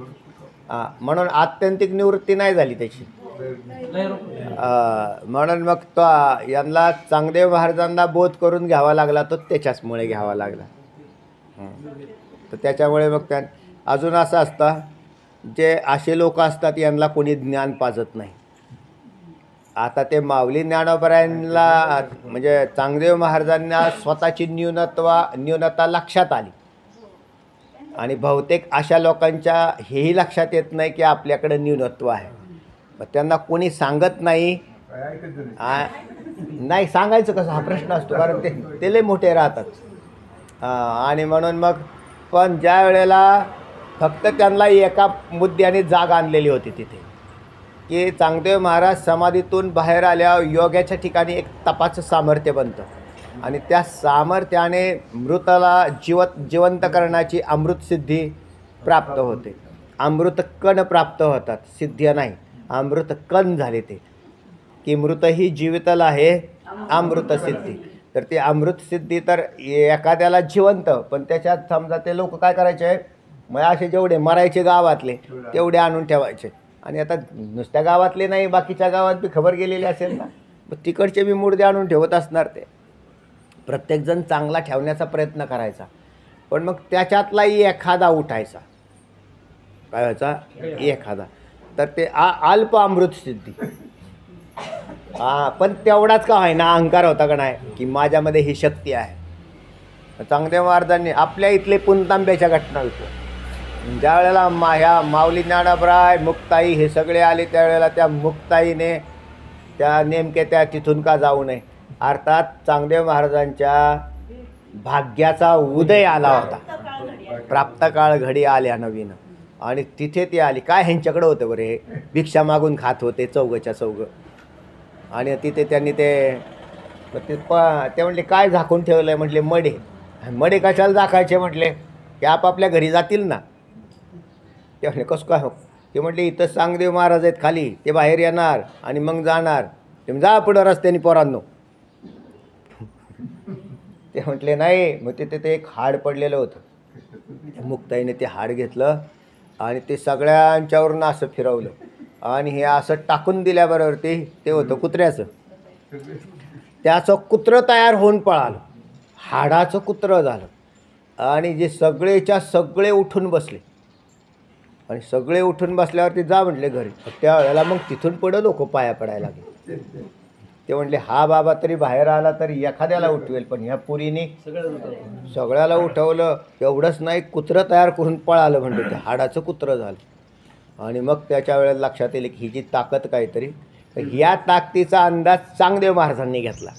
म्हणून आत्यंतिक निवृत्ती नाही झाली त्याची. म्हणून मग तो यांना चांगदेव महाराजांना बोध करून घ्यावा लागला, तो त्याच्याचमुळे घ्यावा लागला. तर त्याच्यामुळे मग त्या अजून असं असतं जे असे लोक असतात यांना कोणी ज्ञान पाजत नाही. आता ते माऊली ज्ञानोबरायांना म्हणजे चांगदेव महाराजांना स्वतःची न्यूनता लक्षात आली आणि बहुतेक अशा लोकांच्या हेही लक्षात येत नाही की आपल्याकडे न्यूनत्व आहे. मग त्यांना कोणी सांगत नाही. नाही सांगायचं कसं हा प्रश्न असतो, कारण ते लय मोठे राहतात. आणि म्हणून मग पण ज्या वेळेला फक्त त्यांना एका मुद्द्याने जाग आणलेली होती तिथे की चांगदेव महाराज समाधीतून बाहेर आल्यावर योगाच्या ठिकाणी एक तपाचं सामर्थ्य बनतं आणि त्या सामर्थ्याने मृताला जिवंत करण्याची अमृतसिद्धी प्राप्त होते. अमृतकण प्राप्त होतात, सिद्धी नाही, अमृतकण झाले ते की मृत ही जीवितल आहे अमृतसिद्धी. तर ते अमृतसिद्धी तर एखाद्याला जिवंत, पण त्याच्यात समजा ते लोक काय करायचे, मग असे जेवढे मरायचे गावातले तेवढे आणून ठेवायचे. आणि आता नुसत्या गावातले नाही, बाकीच्या गावात बी खबर गेलेली असेल ना, मग तिकडचे बी मुर्दे आणून ठेवत असणार. ते प्रत्येकजण चांगला ठेवण्याचा प्रयत्न करायचा, पण मग त्याच्यातलाही एखादा उठायचा. काय व्हायचा? एखादा. तर ते अल्प अमृतसिद्धी. पण तेवढाच का आहे ना अहंकार होता का नाही की माझ्यामध्ये ही शक्ती आहे. चांगदेव महाराजांनी आपल्या इथले पुणतांब्याच्या घटना होत्या. ज्या वेळेला ह्या माऊली ज्ञानोबराय मुक्ताई हे सगळे आले त्यावेळेला त्या मुक्ताईने त्या नेमके त्या तिथून का जाऊ नये, अर्थात चांगदेव महाराजांच्या भाग्याचा उदय आला होता, प्राप्त काळ घडी आल्या नवीन. आणि तिथे ती आली. काय ह्यांच्याकडं होतं बरं, हे भिक्षा मागून खात होते चौघच्या चौघं. आणि तिथे त्यांनी ते म्हटले काय झाकून ठेवलं आहे, म्हटले मडे. मडे कशाला झाकायचे म्हटले, की आपापल्या घरी जातील ना. ते म्हटले कसं काय हो, ते म्हटले इथं चांगदेव महाराज आहेत खाली, ते बाहेर येणार आणि मग जाणार, तुम्ही जा पुढं रस्त्याने पोरांनो. ते म्हटले नाही. मग तिथे ते एक हाड पडलेलं होतं. मुक्ताईने ते हाड घेतलं आणि ते सगळ्यांच्यावरून असं फिरवलं आणि हे असं टाकून दिल्याबरोबर ते होतं कुत्र्याचं. त्याचं कुत्रं तयार होऊन पळालं, हाडाचं कुत्रं झालं. आणि जे सगळेच्या सगळे उठून बसले आणि सगळे उठून बसल्यावरती जा म्हटले घरी. त्यावेळेला मग तिथून पुढं लोक पाया पडायला लागले. ते म्हटले हा बाबा तरी बाहेर आला तरी एखाद्याला उठवेल, पण ह्या पुरीने सगळ्याला उठवलं. एवढंच नाही, कुत्रं तयार करून पळालं म्हणजे ते हाडाचं कुत्रं झालं. आणि मग त्याच्या वेळेला लक्षात येईल की हिची ताकद काहीतरी. ह्या ताकदीचा अंदाज चांगदेव महाराजांनी घेतला.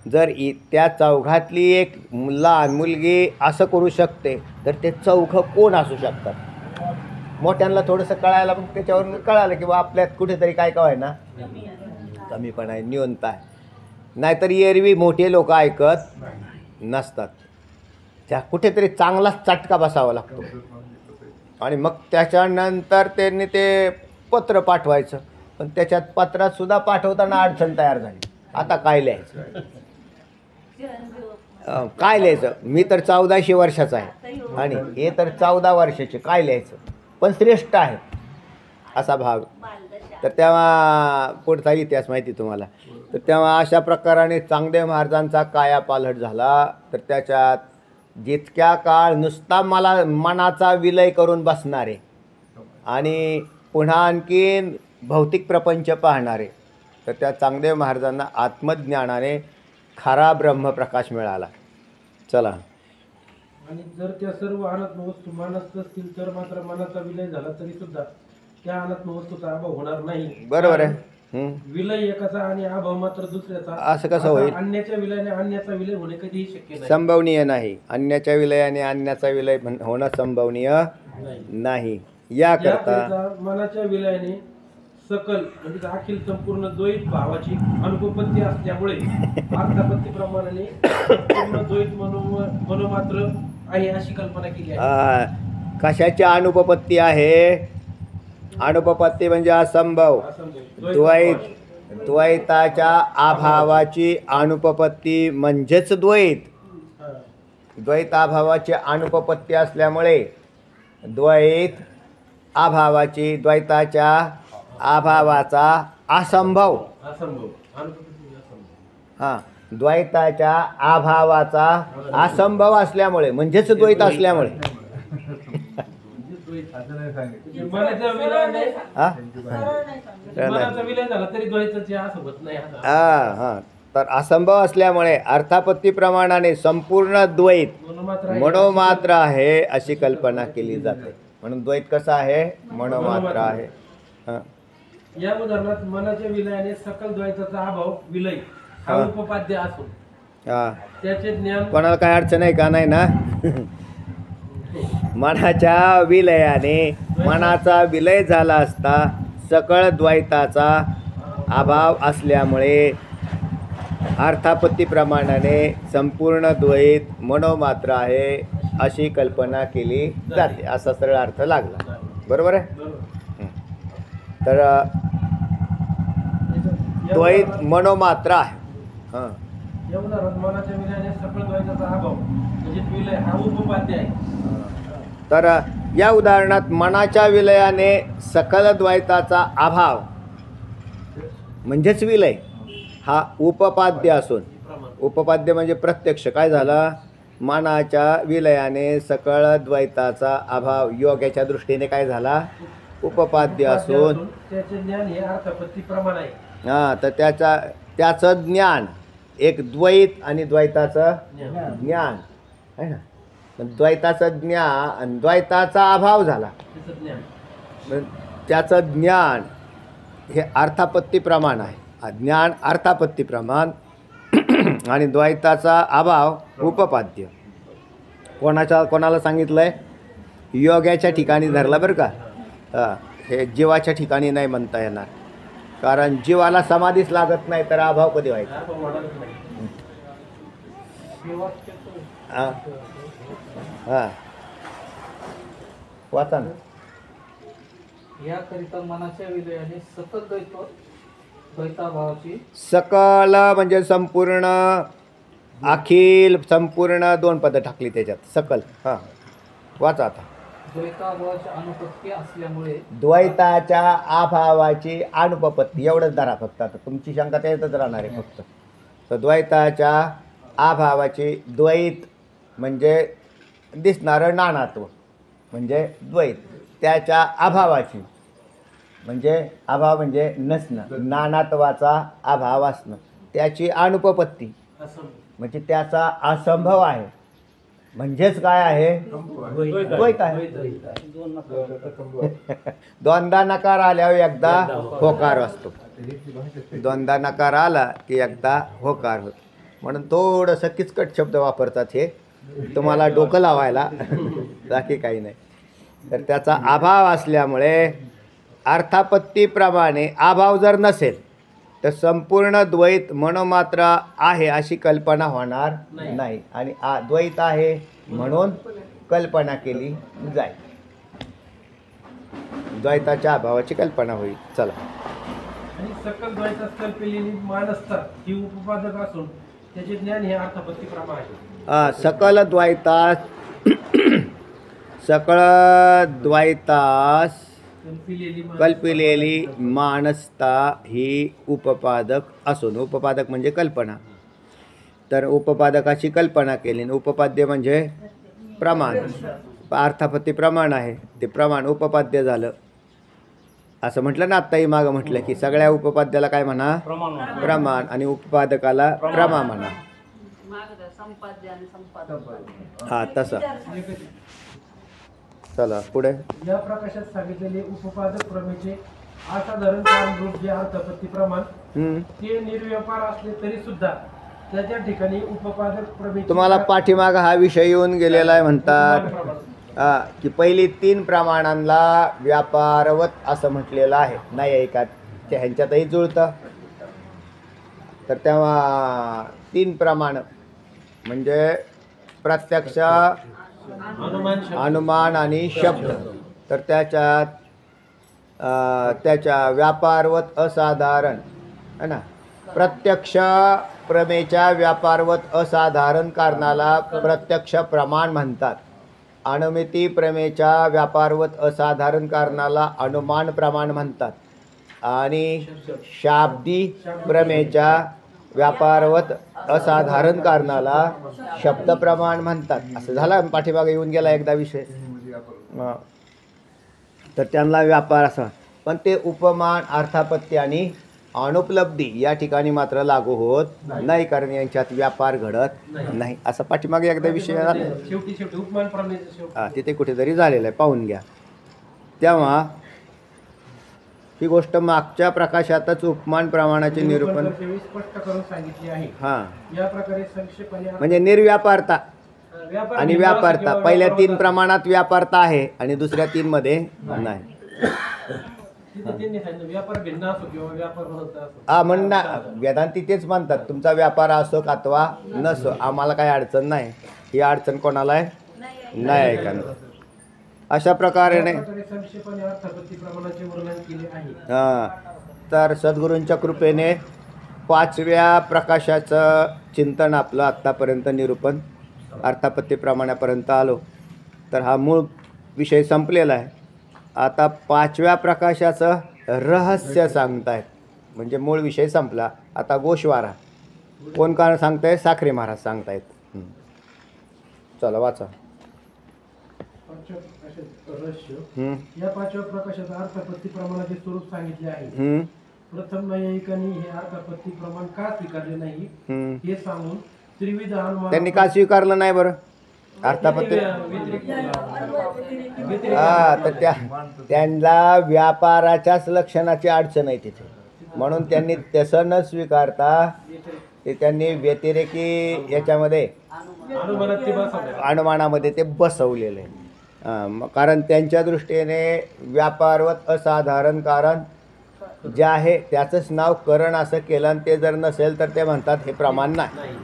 जर त्या चौघातली एक लहान मुलगी असं करू शकते तर ते चौघं कोण असू शकतात. मोठ्यांना थोडंसं कळायला मग त्याच्यावरून कळालं की बा आपल्यात कुठेतरी काय काय ना कमीपणा आहे, न्यूनता आहे. नाहीतर एरवी मोठे लोक ऐकत नसतात, त्या कुठेतरी चांगलाच चटका बसावा लागतो. आणि मग त्याच्यानंतर त्यांनी ते पत्र पाठवायचं, पण त्याच्यात पत्रात सुद्धा पाठवताना अडचण तयार झाली. आता काय लिहायचं, काय लिहायचं. मी तर 1400 वर्षाचा आहे आणि हे तर 14 वर्षाचे, काय लिहायचं. पण श्रेष्ठ आहे असा भाग. तर तेव्हा पुढचा इतिहास माहिती तुम्हाला. तर तेव्हा अशा प्रकाराने चांगदेव महाराजांचा कायापालट झाला. तर त्याच्यात जितक्या काळ नुसता मनाचा विलय करून बसणारे आणि पुन्हा आणखीन भौतिक प्रपंच पाहणारे, तर त्या चांगदेव महाराजांना आत्मज्ञानाने खरा ब्रह्मप्रकाश मिळाला. चला. आणि जर त्या सर्व अनात्म वस्तू मानस असतील तर मात्र मनाचा विलय झाला तरी सुद्धा त्या अनात्म वस्तूचा अभाव होणार नाही. बरोबर आहे. विलय एकाचा आणि अभाव मात्र दुसऱ्याचा, असं कसं होईल? अन्याच्या विलयाने अन्याचा विलय होणे कधीही शक्य नाही. संभवनीय नाही. अन्याच्या विलयाने अन्याचा विलय होणं संभवनीय नाही. याकरता याकरिता मनाच्या विलयाने सकल म्हणजे अखिल संपूर्ण द्वैत भावाची अनुपपत्ती असल्यामुळे अर्थापत्ती प्रमाणाने पूर्ण द्वैत मनोमात्र आहे अशी कल्पना केली आहे. कशाची अनुपपत्ती आहे? अनुपपत्ती म्हणजे असंभव. द्वैताच्या अभावाची अनुपपत्ती म्हणजेच द्वैत. द्वैताभावाची अनुपपत्ती असल्यामुळे द्वैत अभावाची, द्वैताच्या अभावाचा असंभव. हां, द्वैताच्या अभावाचा असंभव असल्यामुळे म्हणजेच द्वैत असल्यामुळे मनाच्या विलयाने हां मनाचा विलय झाला तरी द्वैताचे असं होत नाही. हां हां तर असंभव असल्यामुळे अर्थापत्ती प्रमाणाने संपूर्ण द्वैत मनोमात्र आहे अशी कल्पना केली जाते. म्हणून द्वैत कसा आहे? मनोमात्र आहे. हां, या उदाहरणात मनाच्या विलयाने सकल द्वैताचा अभाव विलय हा उपपाद्य असून हां, त्याचे ज्ञान कोणाला काय अडचण आहे का? नाही ना. मनाच्या विलयाने मनाचा विलय झाला असता सकळ द्वैताचा अभाव असल्यामुळे अर्थापत्ती प्रमाणाने संपूर्ण द्वैत मनोमात्र आहे अशी कल्पना केली जाते. असा सरळ अर्थ लागला. बरोबर आहे. तर द्वैत मनोमात्र आहे. हां, या उदाहरणात मनाच्या विलयाने सकल द्वैताचा अभाव म्हणजे विलय हा उपपाद्य आहे. तर या उदाहरणात मनाच्या विलयाने सकल द्वैताचा अभाव म्हणजेच विलय हा उपपाद्य असून, उपपाद्य म्हणजे प्रत्यक्ष काय झाला? मनाच्या विलयाने सकळ द्वैताचा अभाव योगाच्या दृष्टीने काय झाला? उपपाद्य असून त्याचे ज्ञान हे अर्थापत्ती प्रमाण आहे. हां, तर त्याचं ज्ञान एक द्वैत आणि द्वैताचं ज्ञान आहे ना. द्वैताचं ज्ञान आणि द्वैताचा अभाव झाला. त्याचं ज्ञान त्याचं ज्ञान हे अर्थापत्ती प्रमाण आहे. ज्ञान अर्थापत्ती प्रमाण आणि द्वैताचा अभाव उपपाद्य. कोणाला सांगितलं आहे? योगाच्या ठिकाणी धरलं बरं का. हे जीवाच्या ठिकाणी नाही म्हणता येणार, कारण जीवाला समाधीच लागत नाही तर अभाव कधी व्हायचा? हां हां, वाचा ना. याकरिता मनाच्या विलयाने सकल द्वैताभावाची सकल म्हणजे संपूर्ण, अखिल, संपूर्ण दोन पदं टाकली त्याच्यात. सकल. हां, वाचा आता. द्वैताभावाची अनुपत्ती असल्यामुळे द्वैताच्या अभावाची अनुपपत्ती एवढंच धरा फक्त. आता तुमची शंका त्यातच राहणार आहे फक्त. तर द्वैताच्या अभावाची, द्वैत म्हणजे दिसणारं नानात्व म्हणजे द्वैत, त्याच्या अभावाची म्हणजे अभाव म्हणजे नसणं, नानात्वाचा अभाव असणं, त्याची अनुपपत्ती म्हणजे त्याचा असंभव आहे. म्हणजेच काय आहे? द्वैत आहे. दोनदा नकार आल्यावर एकदा होकार असतो. दोनदा नकार आला की एकदा होकार होतो. म्हणून थोडंसं किचकट शब्द वापरतात हे तुम्हाला डोकं लावायला, बाकी काही नाही. तर त्याचा अभाव असल्यामुळे अर्थापत्तीप्रमाणे अभाव जर नसेल तर संपूर्ण द्वैत मनोमात्र आहे अशी कल्पना होणार नाही. आणि द्वैत आहे म्हणून कल्पना केली जाईल. द्वैताच्या अभावाची कल्पना होईल. चला. आणि सकल द्वैतास कल्पलेली मानसता ही उपपादक असून त्याचे ज्ञान हे अर्थापत्ती प्रमाण आहे. सकल द्वैतास कल्पिलेली मानसता ही उपपादक असून, उपपादक म्हणजे कल्पना, तर उपपादकाची कल्पना केली. उपपाद्य म्हणजे प्रमाण. अर्थापत्ती प्रमाण आहे, ते प्रमाण उपपाद्य झालं. असं म्हटलं ना आत्ताही मागं म्हटलं की सगळ्या उपपाद्याला काय म्हणा? प्रमाण. आणि उपपादकाला प्रमा म्हणा. हां, तसं. चला पुढे. या प्रकाशात सांगितलेले उपपादक प्रमेचे असाधारण कारणरूप जे अर्थापत्ती प्रमाण हम्म. ते निर्व्यापार असले तरी सुद्धा त्याच्या ठिकाणी उपपादक प्रमेयची तुम्हाला पाठीमागं हा विषय येऊन गेलेला आहे म्हणतात की पहिली 3 प्रमाणांना व्यापारवत असं म्हटलेलं आहे. नाही आहे का ते ह्यांच्यातही जुळतं. तर तेव्हा 3 प्रमाण म्हणजे प्रत्यक्ष, अनुमान शब्द. अनुमान आणि शब्द. तर त्याच्या व्यापारवत असाधारण है ना. प्रत्यक्ष प्रमेयच्या व्यापारवत असाधारण कारणाला प्रत्यक्ष प्रमाण म्हणतात. अनुमिती प्रमेयच्या व्यापारवत असाधारण कारणाला अनुमान प्रमाण म्हणतात. आणि शाब्दी प्रमेयच्या व्यापारवत असाधारण कारणाला शब्द प्रमाण म्हणतात. असं झालं पाठीमागे येऊन गेला एकदा विषय. तर त्यांना व्यापार असा, पण ते उपमान, अर्थापत्ती आणि अनुपलब्धी या ठिकाणी मात्र लागू होत नाही, कारण यांच्यात व्यापार घडत नाही. असं पाठीमागे एकदा विषय झाला. शेवटी उपमान प्रमेयचं शेवटी. तिथे कुठेतरी झालेलं आहे, पाहून घ्या. तेव्हा ही गोष्ट मागच्या प्रकाशातच उपमान प्रमाणाचे निरूपण स्पष्ट करून सांगितले आहे. हां, या प्रकारे संक्षेपणे म्हणजे निर्व्यापारता व्यापार आणि भिन्न असो व्यापारता. किंवा पहिल्या व्यापार 3 प्रमाणात व्यापारता आहे आणि दुसऱ्या 3 मध्ये नाही. तिथे त्यांनी सांगितलं व्यापार भिन्न असो किंवा व्यापार होत असो. हा म्हणणार वेदांती तेच म्हणतात, तुमचा व्यापार असो अथवा नसो, आम्हाला काही अडचण नाही. ही अडचण कोणाला आहे? नाही आहे का? अशा प्रकारे या प्रकारे संक्षेपणे अर्थापत्ती प्रमाणाचे वर्णन केले आहे. तर सद्गुरूंच्या कृपेने 5व्या प्रकाशाचं चिंतन आपलं आत्तापर्यंत निरूपण अर्थापत्ती प्रमाणापर्यंत आलो. तर हा मूळ विषय संपलेला आहे. आता 5व्या प्रकाशाचं रहस्य सांगतायत, म्हणजे मूळ विषय संपला. आता गोषवारा कोण कारण सांगताय? साखरे महाराज सांगतायत. चला वाचा. पाचव्या प्रकाशाचं रहस्य. हम्म, या 5व्या प्रकाशात अर्थापत्ती प्रमाणाचे स्वरूप सांगितले आहे. हम्म, प्रथम नैयायिकांनी हे अर्थापत्ती प्रमाण का स्वीकारले नाही हम्म. हे सांगून त्रिविध अनुमान त्यांनी का स्वीकारलं नाही बरं अर्थापत्ती? तर त्यांना व्यापाराच्याच लक्षणाची अडचण आहे तिथे, म्हणून त्यांनी तसं न स्वीकारता ते त्यांनी व्यतिरेकी याच्यामध्ये अनुमानामध्ये ते बसवलेलं आहे. कारण त्यांच्या दृष्टीने व्यापारवत असाधारण कारण जे आहे त्याचंच नाव करण असं केलं, आणि ते जर नसेल तर ते म्हणतात हे प्रमाण नाही.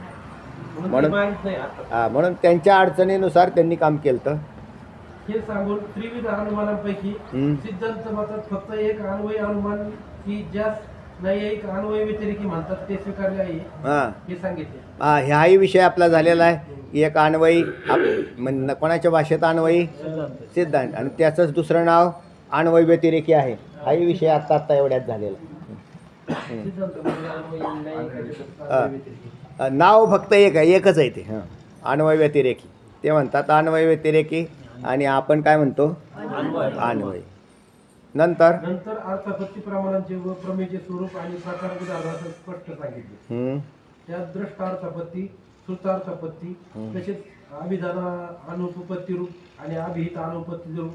म्हणून त्यांच्या अडचणीनुसार त्यांनी काम केलं. हे सांगून त्रिविध अनुमानांपैकी सिद्धांत मतात फक्त एक अन्वय अनुमान की ज्यास नैयायिक अन्वय व्यतिरेकी म्हणतात ते स्वीकारले आहे हे सांगितले. हाही विषय आपला झालेला आहे की एक अन्वयी कोणाच्या भाषेत अन्वयी सिद्धांत, आणि त्याचंच दुसरं नाव अन्वय व्यतिरेकी आहे. हाही विषय आत्ता एवढ्यात झालेला. नाव फक्त एक आहे, एकच आहे ते अन्वय व्यतिरेकी. ते म्हणतात अन्वय व्यतिरेकी, आणि आपण काय म्हणतो? अन्वय. नंतर अर्थापत्ती प्रमाणांचे व प्रमेयचे स्वरूप आणि प्रकार उदाहरणार्थ स्पष्ट सांगितले. त्यात दृष्टार्थापत्ती, श्रुतार्थापत्ती, तसेच अभिधान अनुपपत्ती रूप आणि अभिहित अनुपत्ती रूप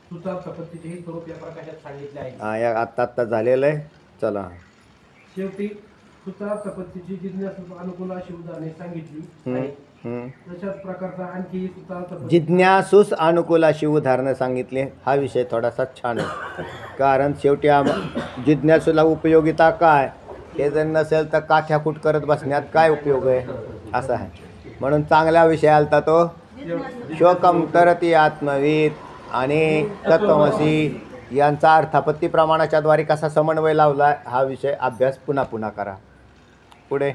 श्रुतार्थापत्तीचे हे स्वरूप या प्रकाशात सांगितले आहे. आत्ता झालेलं आहे. चला शेवटी श्रुतार्थापत्तीची जिज्ञासूस अनुकूल अशी उदाहरणे सांगितली आहेत. तशाच प्रकारचा आणखी श्रुतार्थापत्ती जिज्ञासूस अनुकूल अशी उदाहरणं सांगितली. हा विषय थोडासा छान आहे, कारण शेवटी जिज्ञासूला उपयोगिता काय हे जर नसेल तर काठ्याकूट करत बसण्यात काय उपयोग आहे असं आहे. म्हणून चांगला विषय आलता तो शोकम तरती आत्मवीत आणि तत्त्वमसी यांचा अर्थापत्ती प्रमाणाच्याद्वारे कसा समन्वय लावला हा विषय अभ्यास पुन्हा करा. पुढे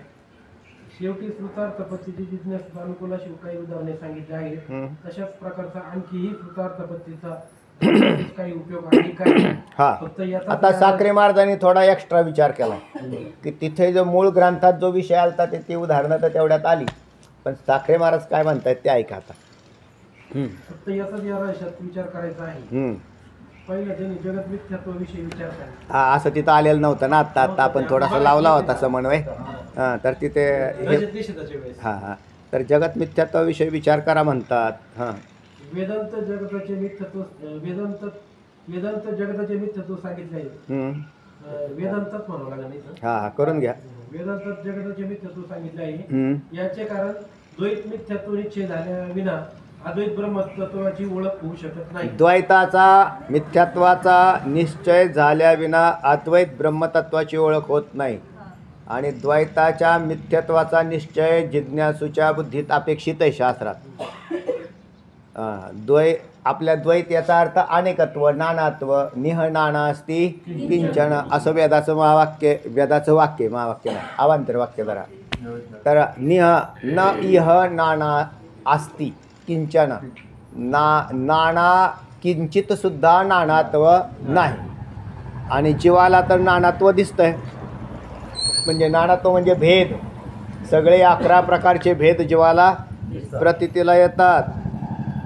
शेवटी श्रुतार्थापत्तीची जिज्ञासूस अनुकूल अशी काही उदाहरणे सांगितली आहेत. तशाच प्रकारचा आणखीही श्रुतार्थापत्तीचा काही उपयोग आहे काय? आता साखरे महाराजांनी थोडा एक्स्ट्रा विचार केला की तिथे जो मूळ ग्रंथात जो विषय आलता ते उदाहरणं तर तेवढ्यात आली, पण साखरे महाराज काय म्हणतायत ते ऐका आता. फक्त याचाच या रहस्यात विचार करायचा आहे. पहिला त्यांनी जगत मिथ्यात्वाविषयी विचार करा. असं तिथं आलेलं नव्हतं ना. आत्ता आपण थोडासा लावला होता समन्वय. तर तिथे तर जगत मिथ्यात्वाविषयी विचार करा म्हणतात. वेदांत जगताचे मिथ्यात्व वेदांत वेदांत जगताचे मिथ्यत्व सांगितले आहे. वेदांतच म्हणावं लागेल इथं. हा करून घ्या. वेदांतात जगताचे मिथ्यत्व सांगितले आहे. याचे कारण द्वैत मिथ्यत्व निश्चय झाल्या विना अद्वैत ब्रह्मतत्वाची ओळख होऊ शकत नाही. द्वैताचा मिथ्यात्वाचा निश्चय झाल्याविना अद्वैत ब्रह्मतत्वाची ओळख होत नाही. आणि द्वैताच्या मिथ्यत्वाचा निश्चय जिज्ञासूच्या बुद्धीत अपेक्षित आहे शास्त्रात. आपल्या द्वैत याचा अर्थ अनेकत्व, नानात्व, निह नाना अस्ति किंचन असं वेदाचं वाक्य नाही, अवांतर वाक्य जरा. तर निह न इह नाना अस्ति किंचन, नाना किंचित सुद्धा नानात्व नाही. आणि जीवाला तर नानात्व दिसतंय, म्हणजे नानात्व म्हणजे भेद. सगळे 11 प्रकारचे भेद जीवाला प्रतीतीला येतात.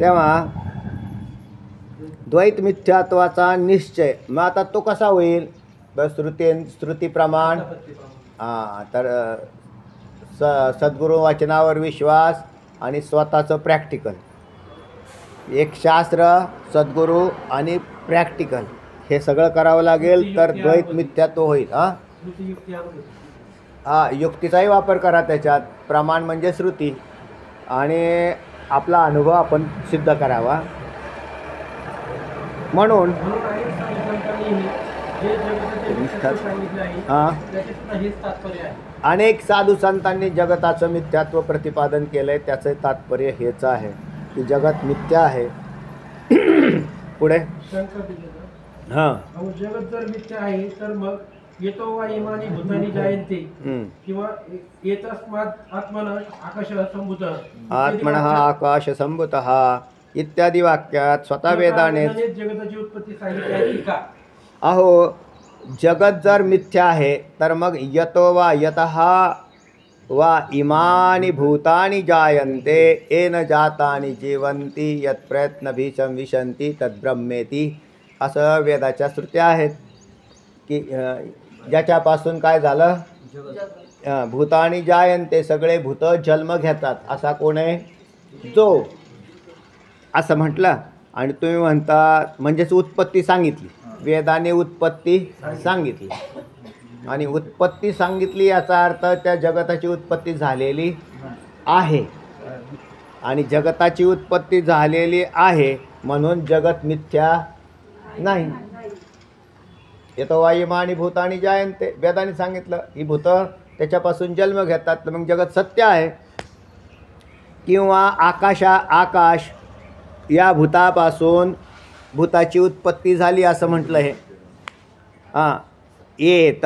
तेव्हा द्वैत मिथ्यात्वाचा निश्चय मग आता तो कसा होईल? तर श्रुतीप्रमाण. तर सद्गुरू वचनावर विश्वास आणि स्वतःचं प्रॅक्टिकल. एक शास्त्र, सद्गुरू आणि प्रॅक्टिकल हे सगळं करावं लागेल तर द्वैत मिथ्यात्व होईल. युक्तीचाही वापर करा त्याच्यात. प्रमाण म्हणजे श्रुती आणि आपला अनुभव आपण सिद्ध करावा. म्हणून अनेक साधू संतांनी जगताचं मिथ्यात्व प्रतिपादन केलंय. त्याचं तात्पर्य हेच आहे की जगत मिथ्या आहे. पुढे जगत जर मिथ्या आहे तर मग येतो वा इमानी भूतानी जायन्ते किंवा एतस्मात् आत्मनः आकाशः संभूतः, आत्मनः आकाश संभूतः इत्यादी वाक्यात स्वतः वेदाने जगताची उत्पत्ती सांगितली आहे की का? अहो, जगत जर मिथ्या आहे तर मग यतो वा यतः वा इमानी भूतानी जायन्ते येन जातानि जीवन्ति यत् प्रयत्नभिः संविशन्ति तद्ब्रह्मेति असं वेदाच्या श्रुत्या आहेत की ज्याच्यापासून काय झालं? भूतानी जायन्ते, सगळे भूत जन्म घेतात. असा कोण आहे? जो असं म्हटलं. आणि तुम्ही म्हणता म्हणजेच उत्पत्ती सांगितली. वेदाने उत्पत्ती सांगितली आणि उत्पत्ती सांगितली याचा अर्थ त्या जगताची उत्पत्ती झालेली आहे. आणि जगताची उत्पत्ती झालेली आहे म्हणून जगत मिथ्या नाही. येतो वायुमानी भूतानी जायन्ते, वेदाने सांगितलं ही भूत त्याच्यापासून जन्म घेतात, तर मग जगत सत्य आहे. किंवा आकाश या भूतापासून भूताची उत्पत्ती झाली असं म्हटलं आहे. येत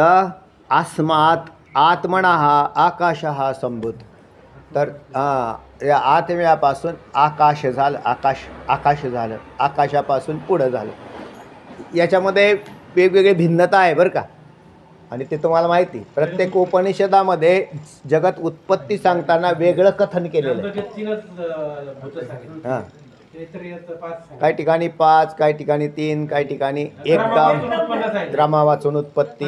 अस्मात् आत्मनः आकाशः संभूत. तर या आत्म्यापासून आकाश झालं, आकाश झालं, आकाशापासून पुढं झालं. याच्यामध्ये वेगवेगळी भिन्नता आहे बरं का. आणि ते तुम्हाला माहिती, प्रत्येक उपनिषदामध्ये जगत उत्पत्ती सांगताना वेगळं कथन केलेलं आहे. काही ठिकाणी 5, काही ठिकाणी 3, काही ठिकाणी एकदम क्रमा वाचून उत्पत्ती,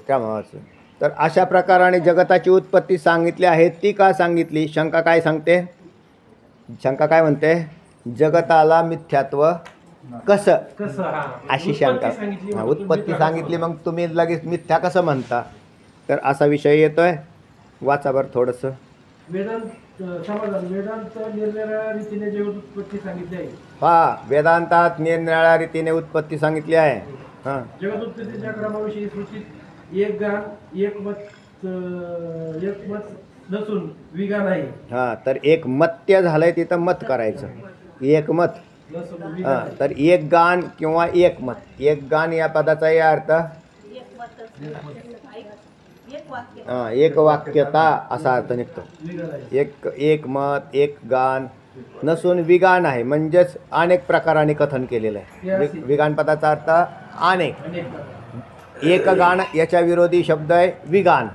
क्रमा वाचून. तर अशा प्रकाराने जगताची उत्पत्ती सांगितली आहे. ती का सांगितली? शंका काय सांगते? शंका काय म्हणते? जगताला मिथ्यात्व कसं अशी शंका. उत्पत्ती सांगितली मग तुम्ही लगेच मिथ्या कसं म्हणता? तर असा विषय येतोय. वाचा बरं थोडंसं. वेदांत निरनिराळ्या रीतीने जगत उत्पत्ती सांगितली आहे. वेदांतात निरनिराळ्या रीतीने उत्पत्ती सांगितली आहे. जगत उत्पत्तीच्या क्रमाविषयी सूचित एक गान एक मत नसून विगान आहे. तर एक मत्य झालंय तिथं मत करायचं. एक मत. तर एक गान किंवा एक मत. एक गान या पदाचाही अर्थ एक वाक्यता असा अर्थ निघतो. एक मत, एक गान नसून विगान आहे, म्हणजेच अनेक प्रकाराने कथन केलेलं आहे. विगान पदाचा अर्थ अनेक. एक गान याच्या विरोधी शब्द आहे विगान.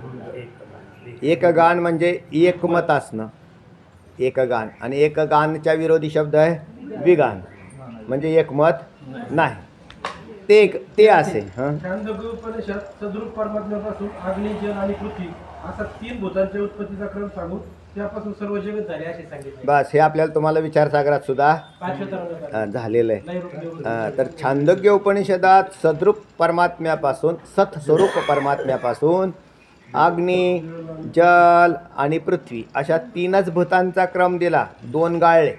एक गान म्हणजे एक मत असणं, एक गान. आणि एक गानच्या विरोधी शब्द आहे विगान, म्हणजे एक मत नाही. ते असे. छांदोग्योपनिषद सद्रूप परमात्म्यापासून अग्नी, जल आणि पृथ्वी असा 3 भूतांच्या उत्पत्तीचा क्रम सांगून त्यापासून सर्व जगत झाले असे सांगितले. बस हे आपल्याला तुम्हाला विचारसागरात सुद्धा पाचव्या तरंगात झालेलं आहे. लयरूप निवृत्त. तर छांदोग्य उपनिषदात सद्रूप परमात्म्यापासून सत्स्वरूप परमात्म्यापासून अग्नी, जल आणि पृथ्वी अशा 3च भूतांचा क्रम दिला. 2 गाळले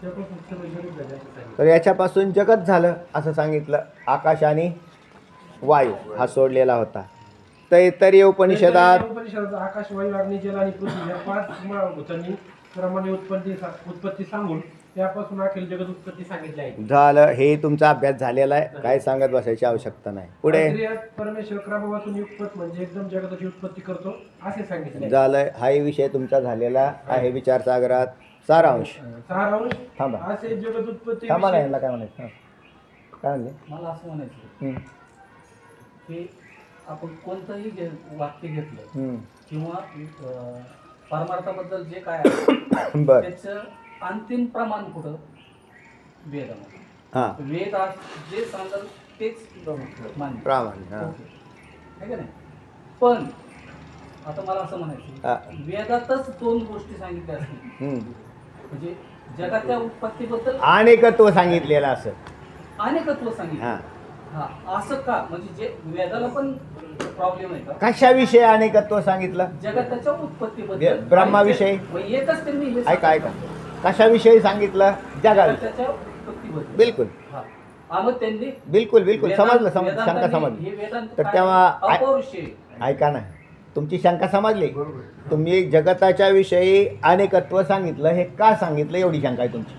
त्यापासून सर्व जगत झाले असे सांगितले. तर याच्यापासून जगत झालं असं सांगितलं. आकाश आणि वायू हा सोडलेला होता. तैत्तरीय उपनिषदात उपनिषदात आकाश, वायू, अग्नी, जल आणि पृथ्वी या 5 भूतांनी क्रमाने उत्पत्ती सांगून त्यापासून अखेर जगत उत्पत्ती सांगितली आहे. झालं. हे तुमचा अभ्यास झालेला आहे. काय सांगत बसायची आवश्यकता नाही. पुढे क्रियात परमेश्वर क्रमवाचून युगपत म्हणजे एकदम जगताची उत्पत्ती करतो असे सांगितले. झालं. हाही विषय तुमचा झालेला आहे विचारसागरात. सारांश सारांश थांबा असे जगत उत्पत्ती थांबा विषयी- नाही याला काय म्हणायचं काय म्हणले मला असं म्हणायचं की आपण कोणतंही वाक्य घेतलं किंवा परमार्थाबद्दल जे काय आहे बर त्याचं अंतिम प्रमाण कुठं वेदामध्ये. हां वेद आज जे सांगेल तेच मान्य प्रामाणिक हां आहे का नाही. पण आता मला असं हा. म्हणायचं वेदातच 2 गोष्टी सांगितल्या असतील म्हणजे जगाच्या उत्पत्तीबद्दल अनेकत्व सांगितलेलं असं. अनेकत्व सांगितलं. हां हा असं का म्हणजे जे वेदाला पण प्रॉब्लेम आहे का कशाविषयी अनेकत्व सांगितलं. जगाच्या उत्पत्तीबद्दल ब्रह्माविषयी मग एकच त्यांनी हे ऐका ऐका कशाविषयी सांगितलं. जगाविषयी. जगाच्या उत्पत्तीबद्दल बिलकुल मग त्यांनी बिलकुल बिलकुल समजलं शंका वेदांतांनी समजली. हे वेदांत तर काय? तेव्हा अपौरुषेय. ऐका ना तुमची शंका समजली. तुम्ही जगताच्या विषयी अनेकत्व सांगितलं. हे का सांगितलं एवढी शंका आहे तुमची.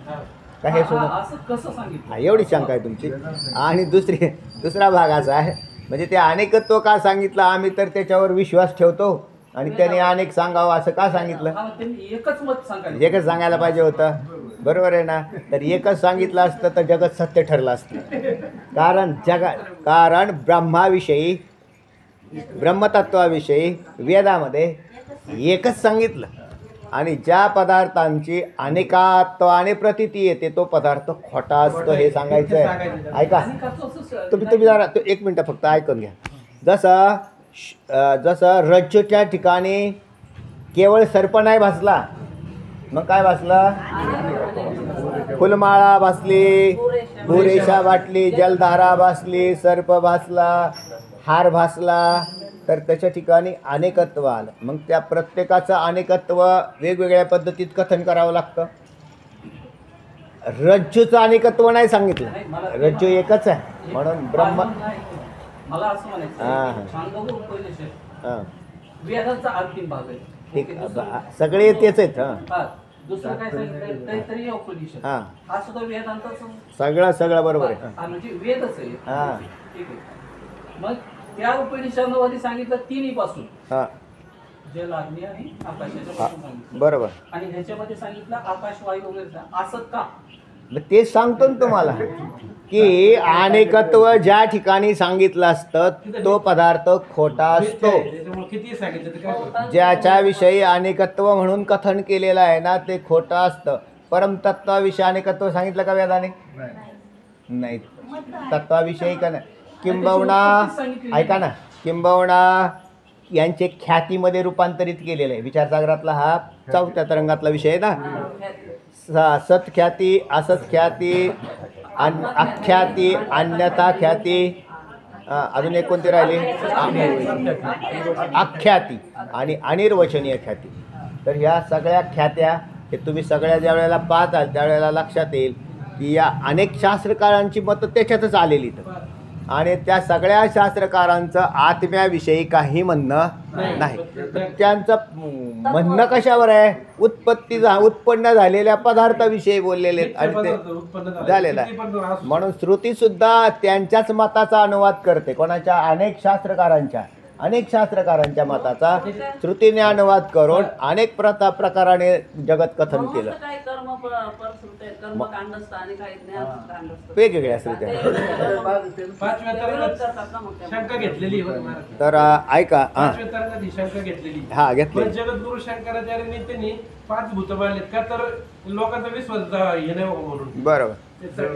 का हे सुद्धा असं कसं सांगितलं एवढी शंका आहे तुमची. आणि दुसरा भाग असा आहे म्हणजे ते अनेकत्व का सांगितलं. आम्ही तर त्याच्यावर विश्वास ठेवतो आणि त्याने अनेक सांगावं असं का सांगितलं. मग त्यांनी एकच मत सांगायचं. एकच सांगायला पाहिजे होतं. बरोबर आहे ना. तर एकच सांगितलं असतं तर जगत सत्य ठरलं असतं. कारण ब्रह्माविषयी ब्रह्मतत्वाविषयी वेदामध्ये एकच सांगितलं आणि ज्या पदार्थांची अनेकात्वाने प्रतीती येते तो पदार्थ खोटा असतो हे सांगायचं आहे. ऐका तुम्ही जरा 1 मिनटं फक्त ऐकून घ्या. जसं रज्जूच्या ठिकाणी केवळ सर्प नाही भासला मग काय भासला. फुलमाळा भासली, भुरेषा वाटली, जलधारा भासली, सर्प भासला, हार भासला. तर त्याच्या ठिकाणी अनेकत्व आलं. मग त्या प्रत्येकाचं अनेकत्व वेगवेगळ्या पद्धतीत कथन करावं लागतं. रज्जूचं अनेकत्व नाही सांगितलं. रज्जू एकच आहे म्हणून ब्रह्म. मला असं म्हणायचं छांदोग्य उपनिषद हां वेदाचा अंतिम भाग आहे. ठीक सगळे तेच आहेत. हां दुसरं काय सांगितलं तैत्तरीय उपनिषद हां हा सुद्धा वेदांताचा सगळं बरोबर आहे. म्हणजे वेदच आहे. हां ठीक आहे. मग त्या उपनिषदामध्ये सांगितलं 3 पासून हां जल, अग्नी आणि आकाशाच्या पासून सांगितलं. बरोबर. आणि ह्याच्यामध्ये सांगितलं आकाश, वायू वगैरे. असं का. मग तेच सांगतो ना तुम्हाला की अनेकत्व ज्या ठिकाणी सांगितलं असतं तो पदार्थ खोटा असतो. त्याच्यामुळे किती सांगितलं तर काय करतो? ज्याच्या विषयी अनेकत्व म्हणून कथन केलेलं आहे ना ते खोटं असतं. परमतत्वाविषयी अनेकत्व सांगितलं का वेदाने. नाही तत्वाविषयी का नाही. किंबहुना ऐका ना किंबहुना यांचे ख्यातीमध्ये रूपांतरित केलेलं आहे. विचारसागरातला हा 4थ्या तरंगातला विषय आहे ना. सत्ख्याती, असत्ख्याती, अख्याती, अन्यथा ख्याती, अजून एक कोणती राहिली आख्याती आणि अनिर्वचनीय ख्याती. तर ह्या सगळ्या ख्यात्या हे तुम्ही सगळ्या ज्या वेळेला पाहताल त्यावेळेला लक्षात येईल की या अनेक शास्त्रकारांची मतं त्याच्यातच आलेली. आणि त्या सगळ्या शास्त्रकारांचं आत्म्याविषयी काही म्हणणं नाही. त्यांचं म्हणणं कशावर आहे उत्पन्न झालेल्या पदार्थाविषयी बोललेले आहेत आणि ते झालेलं आहे. म्हणून श्रुतीसुद्धा त्यांच्याच मताचा अनुवाद करते. कोणाच्या अनेक शास्त्रकारांच्या मताचा श्रुतीने अनुवाद करून अनेक प्रकाराने जगत कथन केलं. वेगवेगळ्या श्रुत्या. पाचव्या तरंगात शंका घेतलेली होती महाराज. तर ऐका पाचव्या तरंगात ही शंका घेतलेली. हा घेतले. पण जगद्गुरु शंकराचार्यांनी त्यांनी 5 भूत मानलेत का तर लोकांचा विश्वास हे नाही व्हावा म्हणून. बरोबर.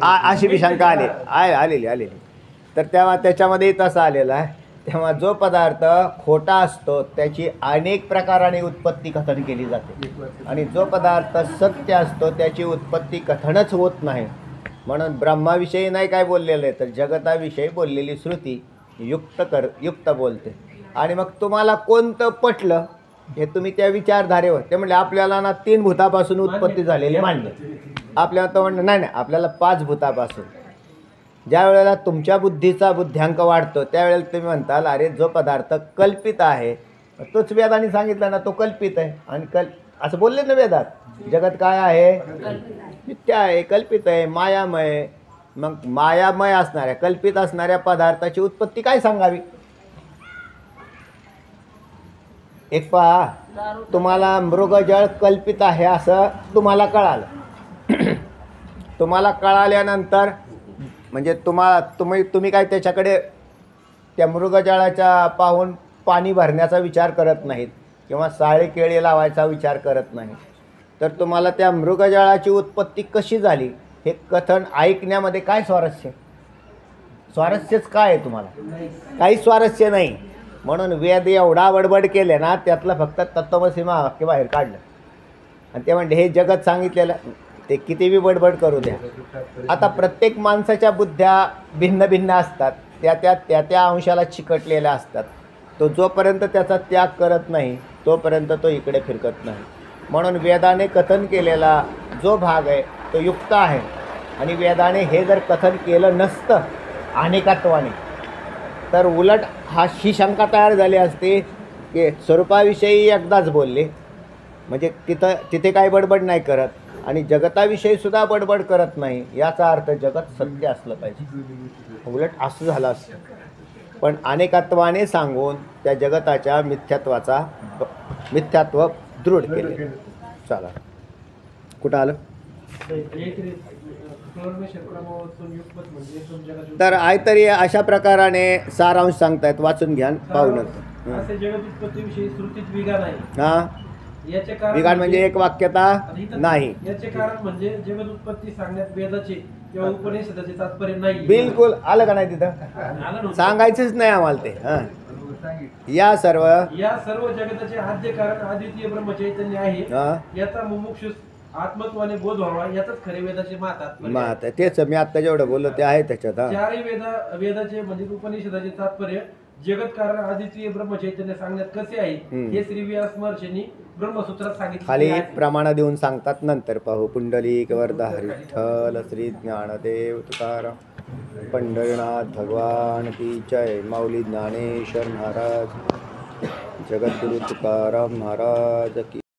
अशी बी शंका आलेली. तर तेव्हा त्याच्यामध्ये तसं आलेलं आहे तेव्हा जो पदार्थ खोटा असतो त्याची अनेक प्रकाराने उत्पत्ती कथन केली जाते आणि जो पदार्थ सत्य असतो त्याची उत्पत्ती कथनच होत नाही. म्हणून ब्रह्माविषयी नाही काय बोललेलं आहे, तर जगताविषयी बोललेली श्रुती युक्त बोलते. आणि मग तुम्हाला कोणतं पटलं हे तुम्ही त्या विचारधारेवर, ते म्हणले आपल्याला ना 3 भूतापासून उत्पत्ती झालेली मान्य. आपल्याला तर म्हणणं नाही, आपल्याला 5 भूतापासून. ज्या वेळेला तुमच्या बुद्धीचा बुद्ध्यांक वाढतो त्यावेळेला तुम्ही म्हणताल अरे जो पदार्थ कल्पित आहे तोच वेदाने सांगितलं ना, तो कल्पित आहे. आणि असं बोलले ना वेदात, जगत काय आहे? मिथ्या आहे, कल्पित आहे, मायामय. मग मायामय असणाऱ्या कल्पित असणाऱ्या पदार्थाची उत्पत्ती काय सांगावी? एक पहा, तुम्हाला मृगजळ कल्पित आहे असं तुम्हाला कळालं. तुम्हाला कळाल्यानंतर म्हणजे तुम्ही काय त्याच्याकडे त्या मृगजळाच्या पाहून पाणी भरण्याचा विचार करत नाहीत किंवा साळे केळी लावायचा विचार करत नाही. तर तुम्हाला त्या मृगजळाची उत्पत्ती कशी झाली हे कथन ऐकण्यामध्ये काय स्वारस्य? स्वारस्यच काय आहे तुम्हाला? काही स्वारस्य नाही. म्हणून वेद एवढा बडबड केले ना, त्यातलं फक्त तत्त्वमसी महावाक्य बाहेर काढलं. आणि ते म्हणले हे जगत सांगितलेलं, ते किती बी बडबड करू द्या. आता प्रत्येक माणसाच्या बुद्ध्या भिन्न भिन्न असतात, त्या अंशाला चिकटलेल्या असतात. तो जोपर्यंत त्याचा त्याग करत नाही तोपर्यंत तो इकडे फिरकत नाही. म्हणून वेदाने कथन केलेला जो भाग आहे तो युक्त आहे. आणि वेदाने हे जर कथन केलं नसतं अनेकत्वाने, तर उलट ही शंका तयार झाली असते की स्वरूपाविषयी एकदाच बोलले म्हणजे तिथे काही बडबड नाही करत आणि जगताविषयी सुद्धा बडबड करत नाही, याचा अर्थ जगत सत्य असलं पाहिजे. उलट असं झालं असतं. पण अनेकत्वाने सांगून त्या जगताच्या मिथ्यात्व दृढ केले. चला, कुठं आलं? तर काहीतरी अशा प्रकाराने सारांश सांगतायत, वाचून घ्या, पाहू नंतर. असे जगत उत्पत्तीविषयी श्रुतीत विगान आहे. हां, याचे कारण विगान म्हणजे एक वाक्यता नाही. याचे कारण म्हणजे जगत उत्पत्ती सांगण्यात वेदाचे किंवा उपनिषदाचे तात्पर्य नाही. बिलकुल आलं का नाही? तिथं सांगायचंच नाही आम्हाला ते. हां, या सर्व जगताचे आद्य कारण अद्वितीय ब्रह्मचैतन्य आहे. याचा मुमुक्षु आत्मत्वाने बोध व्हावा, यातच खरे वेदाचे मात तेच मी आता जेवढं बोललो ते आहे त्याच्यात. चारही वेदाचे म्हणजे उपनिषदाचे तात्पर्य जगत कारण अद्वितीय ब्रह्मचैतन्य सांगण्यात कसे आहे हे श्री व्यास महर्षींनी ब्रह्मसूत्रात सांगितले. खाली प्रमाण देऊन सांगतात, नंतर पाहू. पुंडलिक वरदा हरिठ्ठल श्री ज्ञानदेव तुकाराम पंढरीनाथ भगवान की जय. माऊली ज्ञानेश्वर महाराज, जगद्गुरु तुकाराम महाराज की